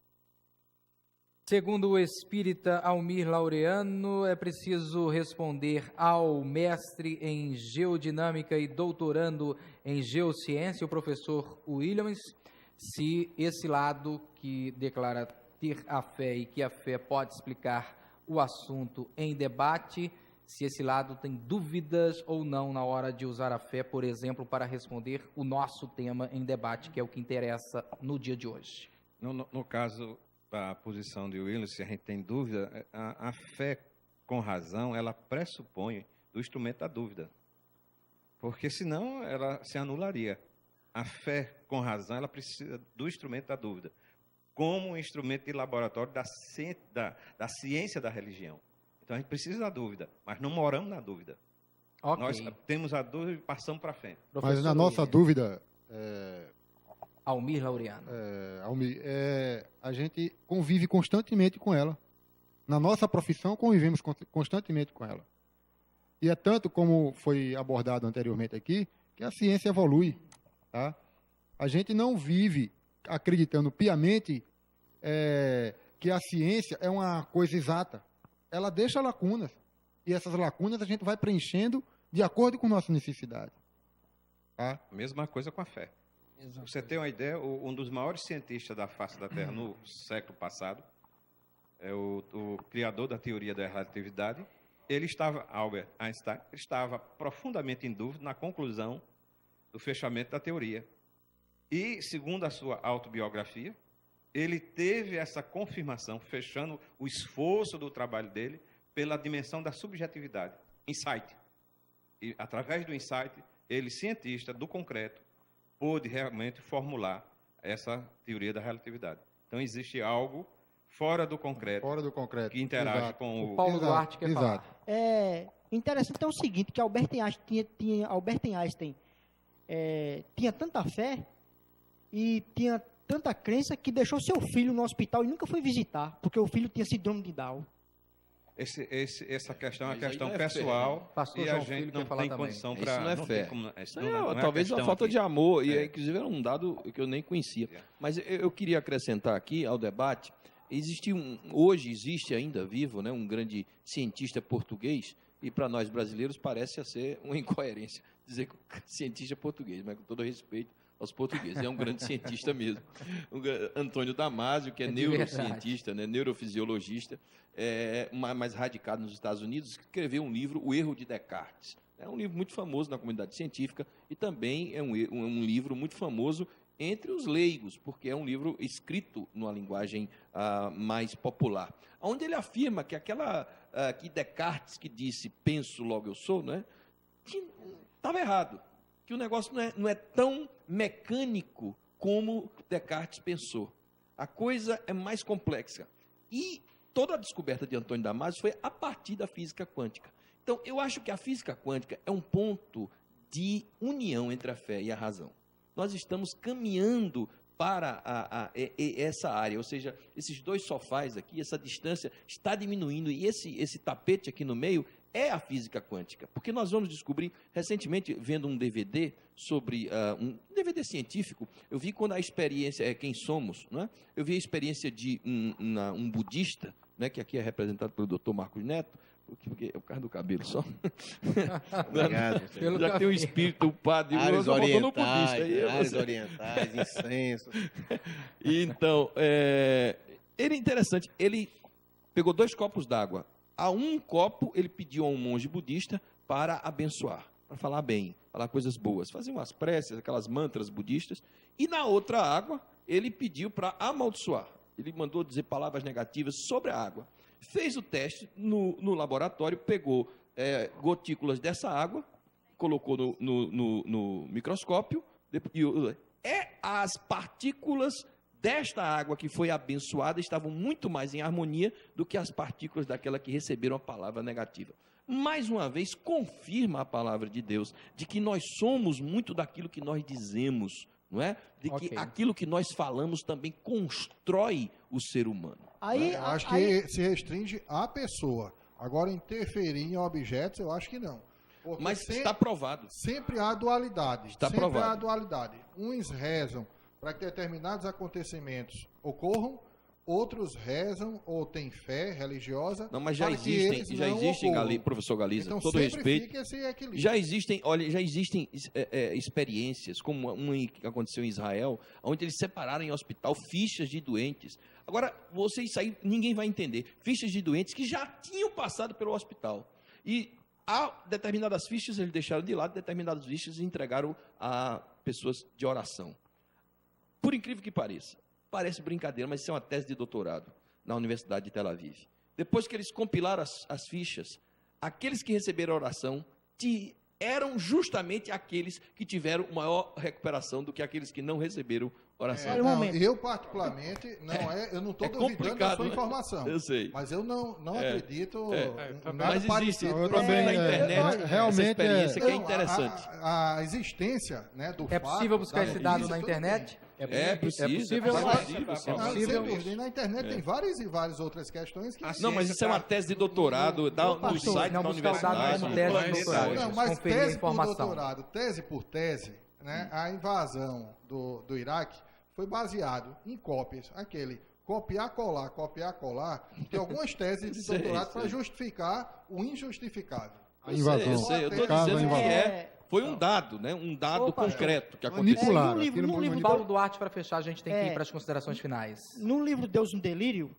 Segundo o espírita Almir Laureano, é preciso responder ao mestre em geodinâmica e doutorando em geociência, o professor Williams, se esse lado que declara ter a fé e que a fé pode explicar o assunto em debate, se esse lado tem dúvidas ou não na hora de usar a fé, por exemplo, para responder o nosso tema em debate, que é o que interessa no dia de hoje. No caso da posição de Williams, se a gente tem dúvida, a fé com razão, ela pressupõe do instrumento da dúvida, porque senão ela se anularia. A fé com razão, ela precisa do instrumento da dúvida, como um instrumento de laboratório da ciência da religião. Então, a gente precisa da dúvida, mas não moramos na dúvida. Okay. Nós temos a dúvida e passamos para frente. Mas na nossa dúvida... Almir Laureano. Almir, a gente convive constantemente com ela. Na nossa profissão, convivemos constantemente com ela. E é tanto, como foi abordado anteriormente aqui, que a ciência evolui. Tá? A gente não vive acreditando piamente que a ciência é uma coisa exata. Ela deixa lacunas. E essas lacunas a gente vai preenchendo de acordo com nossa necessidade. Tá? Mesma coisa com a fé. Você tem uma ideia, um dos maiores cientistas da face da Terra no século passado, é o criador da teoria da relatividade, Albert Einstein, estava profundamente em dúvida na conclusão do fechamento da teoria. E, segundo a sua autobiografia, ele teve essa confirmação, fechando o esforço do trabalho dele pela dimensão da subjetividade, insight. E, através do insight, ele, cientista do concreto, pôde realmente formular essa teoria da relatividade. Então, existe algo fora do concreto, que interage exato. Com o Paulo Duarte quer falar. Interessante é o seguinte, que Albert Einstein tinha tanta fé e tinha tanta crença que deixou seu filho no hospital e nunca foi visitar, porque o filho tinha síndrome de Down. Essa questão é uma questão pessoal, e a gente não tem condição para... Isso não é fé. Talvez uma falta de amor, e inclusive era um dado que eu nem conhecia. Mas eu queria acrescentar aqui ao debate, hoje existe ainda vivo, né, um grande cientista português, E para nós brasileiros parece ser uma incoerência dizer que o cientista é português, mas com todo respeito aos portugueses, é um grande cientista mesmo. Antônio Damasio, que é neurocientista, né, neurofisiologista, mais radicado nos Estados Unidos, escreveu um livro, O Erro de Descartes. É um livro muito famoso na comunidade científica e também é um livro muito famoso entre os leigos, porque é um livro escrito numa linguagem mais popular, onde ele afirma que que Descartes, que disse penso, logo eu sou, né, estava errado, que o negócio não é tão mecânico como Descartes pensou. A coisa é mais complexa. E toda a descoberta de Antônio Damasio foi a partir da física quântica. Então, eu acho que a física quântica é um ponto de união entre a fé e a razão. Nós estamos caminhando para essa área, ou seja, esses dois sofás aqui, essa distância está diminuindo e esse tapete aqui no meio é a física quântica, porque nós vamos descobrir, recentemente, vendo um DVD sobre, um DVD científico, eu vi quando a experiência, Quem Somos, não é? Eu vi a experiência de um budista, né, que aqui é representado pelo Dr. Marcos Neto, porque é o cara do cabelo só. Obrigado. Já tem um espírito, o padre, áreas orientais, orientais, incenso. Então, ele é interessante, ele pegou 2 copos d'água. A um copo, ele pediu a um monge budista para abençoar, para falar bem, falar coisas boas, fazer umas preces, aquelas mantras budistas. E na outra água, ele pediu para amaldiçoar. Ele mandou dizer palavras negativas sobre a água. Fez o teste no laboratório, pegou gotículas dessa água, colocou no microscópio, as partículas desta água que foi abençoada estavam muito mais em harmonia do que as partículas daquela que receberam a palavra negativa. Mais uma vez, confirma a palavra de Deus, de que nós somos muito daquilo que nós dizemos, não é? De que aquilo que nós falamos também constrói o ser humano. Eu acho que se restringe à pessoa. Agora, interferir em objetos, eu acho que não. Porque mas está provado. Sempre há dualidade. Está provado. Há dualidade. Uns rezam para que determinados acontecimentos ocorram, outros rezam ou têm fé religiosa. Não, mas já existem, professor Galiza, então, todo respeito. Já existem experiências, como uma que aconteceu em Israel, onde eles separaram em hospital fichas de doentes. Agora, isso aí ninguém vai entender. Fichas de doentes que já tinham passado pelo hospital. E determinadas fichas eles deixaram de lado, determinadas fichas entregaram a pessoas de oração. Por incrível que pareça, parece brincadeira, mas isso é uma tese de doutorado na Universidade de Tel Aviv. Depois que eles compilaram as fichas, aqueles que receberam a oração eram justamente aqueles que tiveram maior recuperação do que aqueles que não receberam oração. Eu, particularmente, eu não estou duvidando da sua informação. Eu sei. Mas eu não acredito mas existe também na internet realmente essa experiência que é interessante. A existência, né, do fato... É possível buscar esse dado na internet? É possível. E na internet tem várias e várias outras questões que... Não, mas isso é uma tese de doutorado, no site da universidade. Não, mas tese por doutorado, tese por tese, né, a invasão do Iraque foi baseado em cópias. Aquele copiar, colar. Tem algumas teses de doutorado para justificar o injustificável. A invasão. Eu estou dizendo que foi um dado, né? Um dado concreto que aconteceu. No livro Paulo Duarte, para fechar, a gente tem que ir para as considerações finais. No livro Deus no Delírio,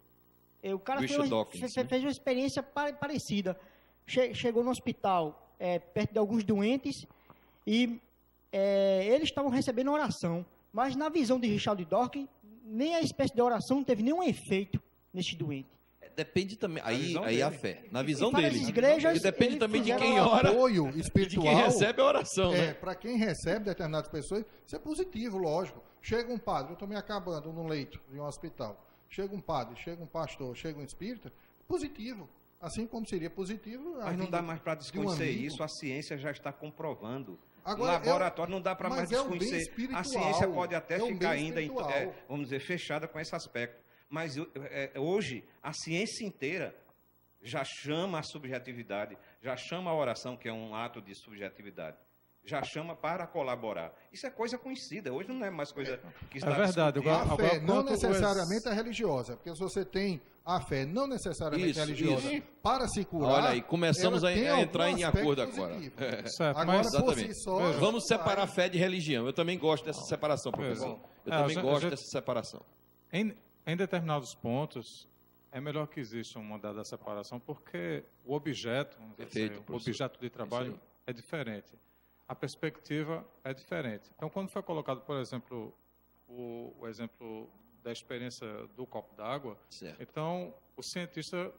o cara fez uma experiência parecida. Chegou no hospital perto de alguns doentes e eles estavam recebendo oração. Mas na visão de Richard Dawkins, nem a espécie de oração não teve nenhum efeito nesse doente. Depende também, aí a fé, na visão deles. Igrejas, e depende também de quem ora, apoio espiritual, de quem recebe a oração. Para quem recebe determinadas pessoas, isso é positivo, lógico. Chega um padre, eu estou me acabando no leito de um hospital. Chega um padre, chega um pastor, chega um espírita, positivo. Assim como seria positivo... Mas não dá mais para desconhecer isso, a ciência já está comprovando. Agora, no laboratório não dá para mais desconhecer. A ciência pode até ficar ainda, vamos dizer, fechada com esse aspecto. Mas hoje, a ciência inteira já chama a subjetividade, já chama a oração, que é um ato de subjetividade. já chama para colaborar. Isso é coisa conhecida, hoje não é mais coisa que está verdade. discutida. A fé não necessariamente é religiosa, porque se você tem a fé não necessariamente religiosa para se curar... Olha aí, começamos a entrar em acordo agora. Certo, Agora, mas, por si só... Vamos separar a fé de religião. Eu também gosto dessa separação, professor. Eu também gosto dessa separação. Em determinados pontos, é melhor que exista uma dada separação, porque o objeto, o objeto de trabalho é diferente. A perspectiva é diferente. Então, quando foi colocado, por exemplo, o exemplo da experiência do copo d'água, então o cientista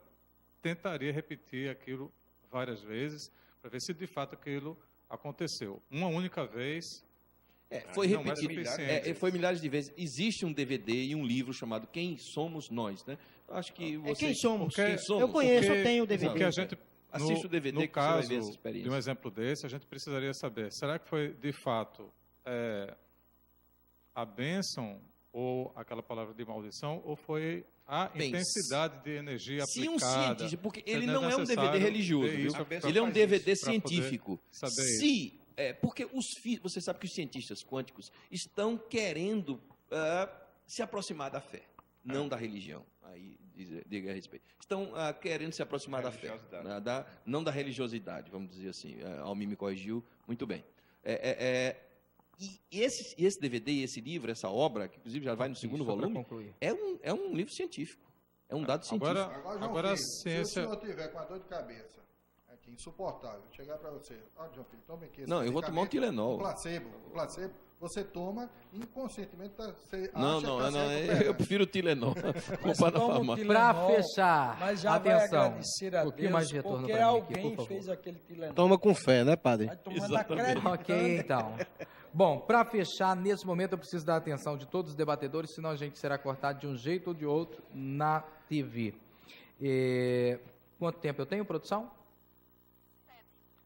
tentaria repetir aquilo várias vezes para ver se de fato aquilo aconteceu. Uma única vez... Foi repetido, foi milhares de vezes. Existe um DVD e um livro chamado Quem Somos Nós, né? Acho que você... Quem somos? Quem somos? Eu conheço, eu tenho o DVD. Porque a gente... Assista o DVD no que você vai caso ver essa experiência. De um exemplo desse, a gente precisaria saber, será que foi, de fato, a bênção ou aquela palavra de maldição, ou foi a intensidade de energia aplicada? Se um cientista, porque ele não é um DVD religioso, viu? Ele é um DVD científico. Porque você sabe que os cientistas quânticos estão querendo se aproximar da fé, não da religião. Aí, diga a respeito. Estão querendo se aproximar da fé, não da religiosidade, vamos dizer assim. Almir me corrigiu muito bem. E esse DVD, esse livro, essa obra, que inclusive já vai no segundo volume, é um livro científico. É um dado científico. Agora a ciência... Se o senhor tiver com a dor de cabeça, aqui, insuportável, chegar para você, João Filho, tome aqui esse Não, eu vou tomar um Tilenol. Um placebo, você toma inconscientemente, você não, eu prefiro o Tilenol. Para fechar, mas já atenção, vai agradecer a Deus, mais de retorno porque para mim alguém aqui, por fez aquele Tilenol. Toma com fé, né, padre? Ok, então. Bom, para fechar, nesse momento eu preciso da atenção de todos os debatedores, senão a gente será cortado de um jeito ou de outro na TV. Quanto tempo eu tenho, produção?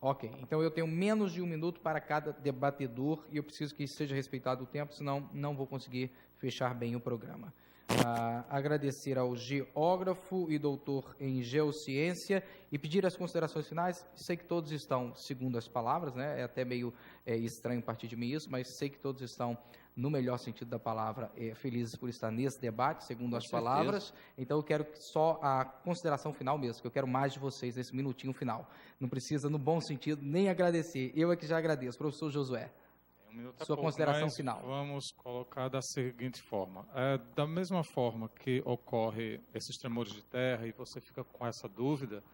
Ok, então eu tenho menos de 1 minuto para cada debatedor e eu preciso que seja respeitado o tempo, senão não vou conseguir fechar bem o programa. Agradecer ao geógrafo e doutor em geociência e pedir as considerações finais. Sei que todos estão, segundo as palavras, né? É até meio estranho partir de mim isso, mas sei que todos estão, no melhor sentido da palavra, felizes por estar nesse debate, segundo as palavras. Então eu quero só a consideração final mesmo, que eu quero mais de vocês nesse minutinho final. Não precisa, no bom sentido, nem agradecer. Eu é que já agradeço. Professor Josué. Sua consideração final. Vamos colocar da seguinte forma. Da mesma forma que ocorre esses tremores de terra e você fica com essa dúvida,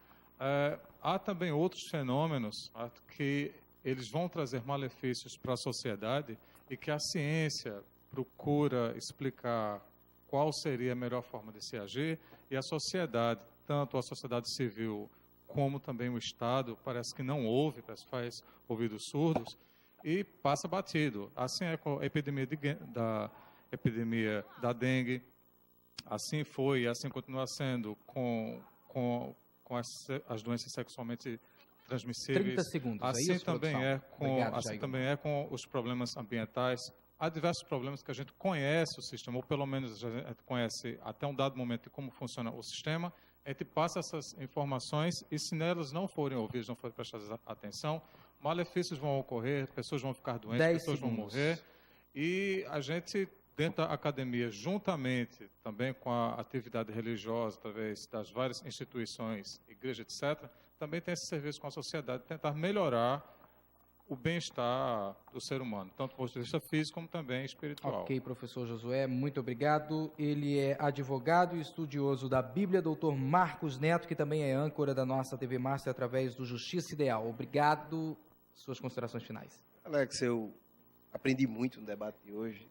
há também outros fenômenos que eles vão trazer malefícios para a sociedade e que a ciência procura explicar qual seria a melhor forma de se agir e a sociedade, tanto a sociedade civil como também o Estado, parece que não ouve, parece que faz ouvidos surdos, e passa batido. Assim é com a epidemia da dengue, assim foi e assim continua sendo com as doenças sexualmente transmissíveis. 30 segundos, assim é isso, também Obrigado, também é com os problemas ambientais. Há diversos problemas que a gente conhece o sistema, ou pelo menos a gente conhece até um dado momento de como funciona o sistema. A gente passa essas informações e se nelas não forem ouvidas, não forem prestadas atenção, malefícios vão ocorrer, pessoas vão ficar doentes, pessoas vão morrer. E a gente, dentro da academia, juntamente também com a atividade religiosa, através das várias instituições, igreja, etc., também tem esse serviço com a sociedade, tentar melhorar o bem-estar do ser humano, tanto do ponto de vista físico como também espiritual. Ok, professor Josué, muito obrigado. Ele é advogado e estudioso da Bíblia, doutor Marcos Neto, que também é âncora da nossa TV Master através do Justiça Ideal. Obrigado. Suas considerações finais. Alex, eu aprendi muito no debate de hoje,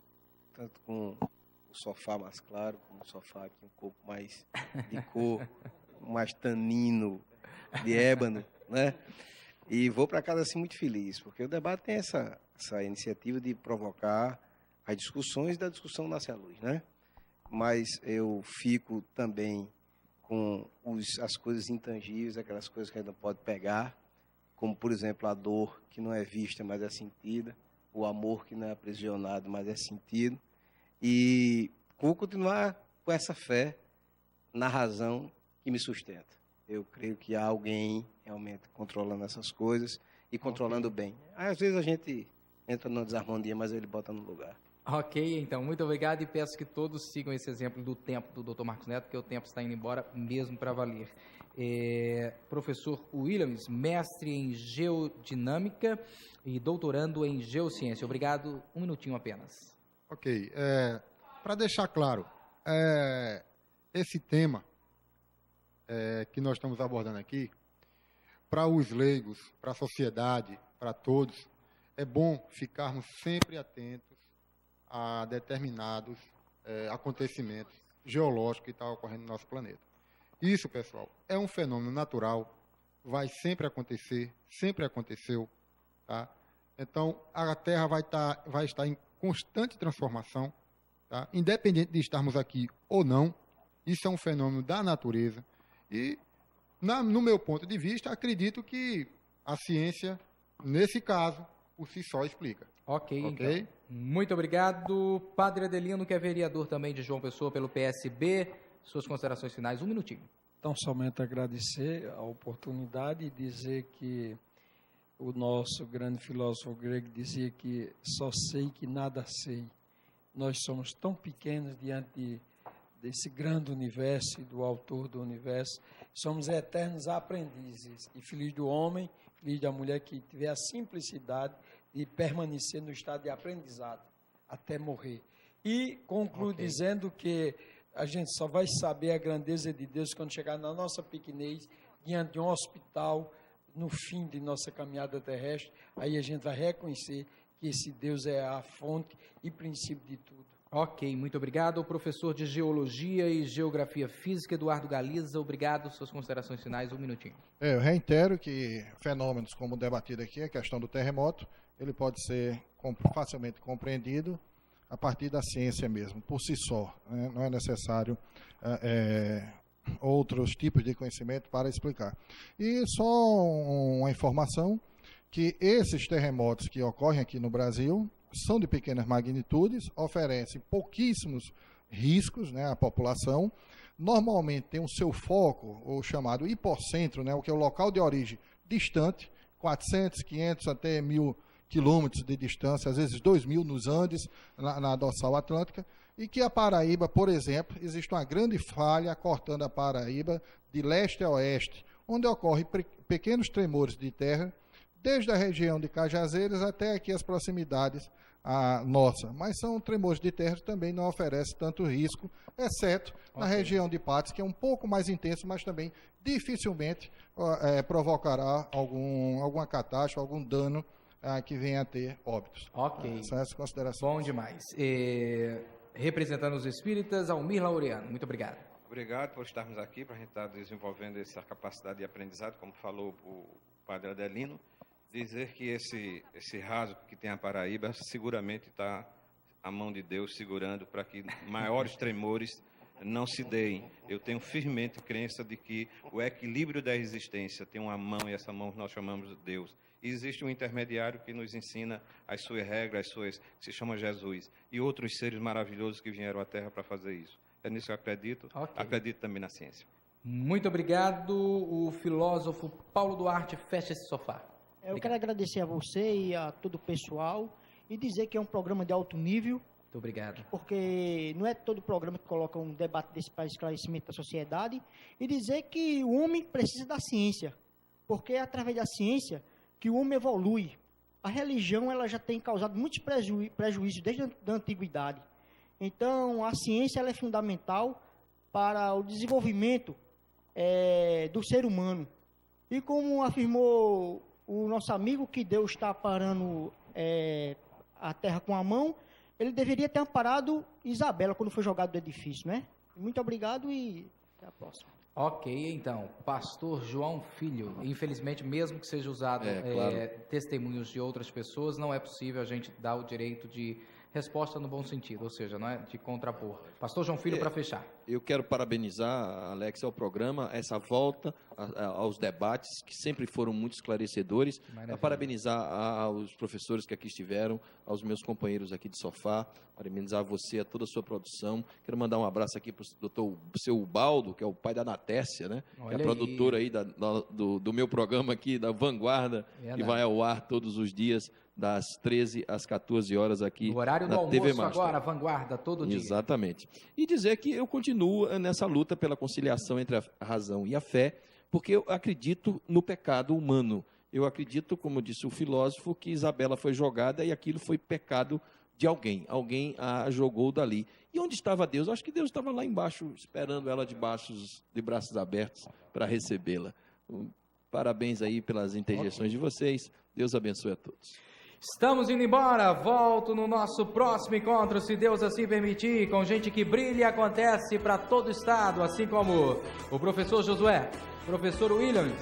tanto com o sofá mais claro, como o sofá aqui um pouco mais de cor, mais tanino, de ébano, né? E vou para casa assim muito feliz, porque o debate tem essa iniciativa de provocar as discussões, da discussão nasce a luz, né? Mas eu fico também com as coisas intangíveis, aquelas coisas que a gente não pode pegar, como, por exemplo, a dor que não é vista, mas é sentida, o amor que não é aprisionado, mas é sentido, e vou continuar com essa fé na razão que me sustenta. Eu creio que há alguém realmente controlando essas coisas e controlando bem. Aí, às vezes a gente entra numa desarmonia, mas ele bota no lugar. Ok, então, muito obrigado e peço que todos sigam esse exemplo do tempo do Dr. Marcos Neto, porque o tempo está indo embora mesmo para valer. Professor Williams, mestre em geodinâmica e doutorando em geociência. Obrigado, um minutinho apenas. Ok, para deixar claro, esse tema que nós estamos abordando aqui, para os leigos, para a sociedade, para todos, é bom ficarmos sempre atentos a determinados acontecimentos geológicos que estão ocorrendo no nosso planeta. Isso, pessoal, é um fenômeno natural, vai sempre acontecer, sempre aconteceu, tá? Então, a Terra vai estar em constante transformação, tá? Independente de estarmos aqui ou não, isso é um fenômeno da natureza e, no meu ponto de vista, acredito que a ciência, nesse caso, por si só explica. Ok. Então. Muito obrigado. Padre Adelino, que é vereador também de João Pessoa pelo PSB, suas considerações finais, um minutinho. Então, somente agradecer a oportunidade e dizer que o nosso grande filósofo grego dizia que só sei que nada sei. Nós somos tão pequenos diante desse grande universo e do autor do universo. Somos eternos aprendizes. E feliz do homem, feliz da mulher que tiver a simplicidade de permanecer no estado de aprendizado até morrer. E concluo dizendo que a gente só vai saber a grandeza de Deus quando chegar na nossa pequenez, diante de um hospital, no fim de nossa caminhada terrestre. Aí a gente vai reconhecer que esse Deus é a fonte e princípio de tudo. Ok, muito obrigado. O professor de Geologia e Geografia Física, Eduardo Galiza, obrigado. Suas considerações finais, um minutinho. Eu reitero que fenômenos como debatido aqui, a questão do terremoto, ele pode ser facilmente compreendido a partir da ciência mesmo, por si só, né? Não é necessário outros tipos de conhecimento para explicar. E só uma informação, que esses terremotos que ocorrem aqui no Brasil são de pequenas magnitudes, oferecem pouquíssimos riscos, né, à população. Normalmente tem o seu foco, o chamado hipocentro, né, o que é o local de origem distante, 400, 500 até 1.000 quilômetros de distância, às vezes 2.000 nos Andes, na dorsal atlântica, e que a Paraíba, por exemplo, existe uma grande falha cortando a Paraíba de leste a oeste, onde ocorrem pequenos tremores de terra, desde a região de Cajazeiras até aqui as proximidades nossa. Mas são tremores de terra que também não oferecem tanto risco, exceto na região de Patos, que é um pouco mais intenso, mas também dificilmente provocará alguma catástrofe, algum dano que venha a ter óbitos. Ok. São essas considerações. Bom demais. Representando os espíritas, Almir Laureano, muito obrigado. Obrigado por estarmos aqui, para a gente estar desenvolvendo essa capacidade de aprendizado, como falou o padre Adelino. Dizer que esse rasgo que tem a Paraíba seguramente está a mão de Deus segurando para que maiores tremores não se deem. Eu tenho firmemente crença de que o equilíbrio da existência tem uma mão, e essa mão nós chamamos de Deus. E existe um intermediário que nos ensina as suas regras, que se chama Jesus, e outros seres maravilhosos que vieram à Terra para fazer isso. É nisso que eu acredito. Acredito também na ciência. Muito obrigado. O filósofo Paulo Duarte, fecha esse sofá. Eu quero agradecer a você e a todo o pessoal e dizer que é um programa de alto nível. Muito obrigado. Porque não é todo programa que coloca um debate desse para esclarecimento da sociedade. E dizer que o homem precisa da ciência. Porque é através da ciência que o homem evolui. A religião ela já tem causado muitos prejuízos desde a antiguidade. Então, a ciência ela é fundamental para o desenvolvimento do ser humano. E como afirmou o nosso amigo, que Deus está parando a terra com a mão, ele deveria ter amparado Isabela quando foi jogado do edifício, né? Muito obrigado e até a próxima. Ok, então, pastor João Filho, infelizmente, mesmo que seja usado claro, testemunhos de outras pessoas, não é possível a gente dar o direito de resposta no bom sentido, ou seja, não é de contrapor. Pastor João Filho, para fechar. Eu quero parabenizar, Alex, ao programa, essa volta aos debates, que sempre foram muito esclarecedores. Parabenizar aos professores que aqui estiveram, aos meus companheiros aqui de sofá, parabenizar você, a toda a sua produção. Quero mandar um abraço aqui para o doutor seu Ubaldo, que é o pai da Natécia, né? Que é a produtora aí do meu programa aqui, da Vanguarda, que vai ao ar todos os dias, das 13 às 14 horas aqui no horário do TV almoço Master. Agora, Vanguarda, todo dia. Exatamente. E dizer que eu continuo nessa luta pela conciliação entre a razão e a fé, porque eu acredito no pecado humano. Eu acredito, como disse o filósofo, que Isabela foi jogada e aquilo foi pecado de alguém. Alguém a jogou dali. E onde estava Deus? Eu acho que Deus estava lá embaixo, esperando ela de braços abertos para recebê-la. Parabéns aí pelas interjeições de vocês. Deus abençoe a todos. Estamos indo embora, volto no nosso próximo encontro, se Deus assim permitir, com gente que brilha e acontece para todo o estado, assim como o professor Josué, o professor Williams,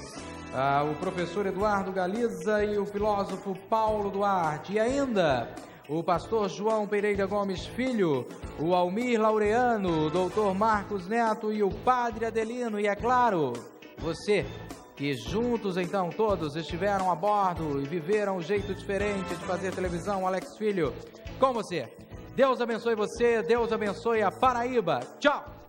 o professor Eduardo Galiza e o filósofo Paulo Duarte, e ainda o pastor João Pereira Gomes Filho, o Almir Laureano, o doutor Marcos Neto e o padre Adelino, e é claro, você, que juntos, então, todos estiveram a bordo e viveram um jeito diferente de fazer televisão, Alex Filho, com você. Deus abençoe você, Deus abençoe a Paraíba. Tchau!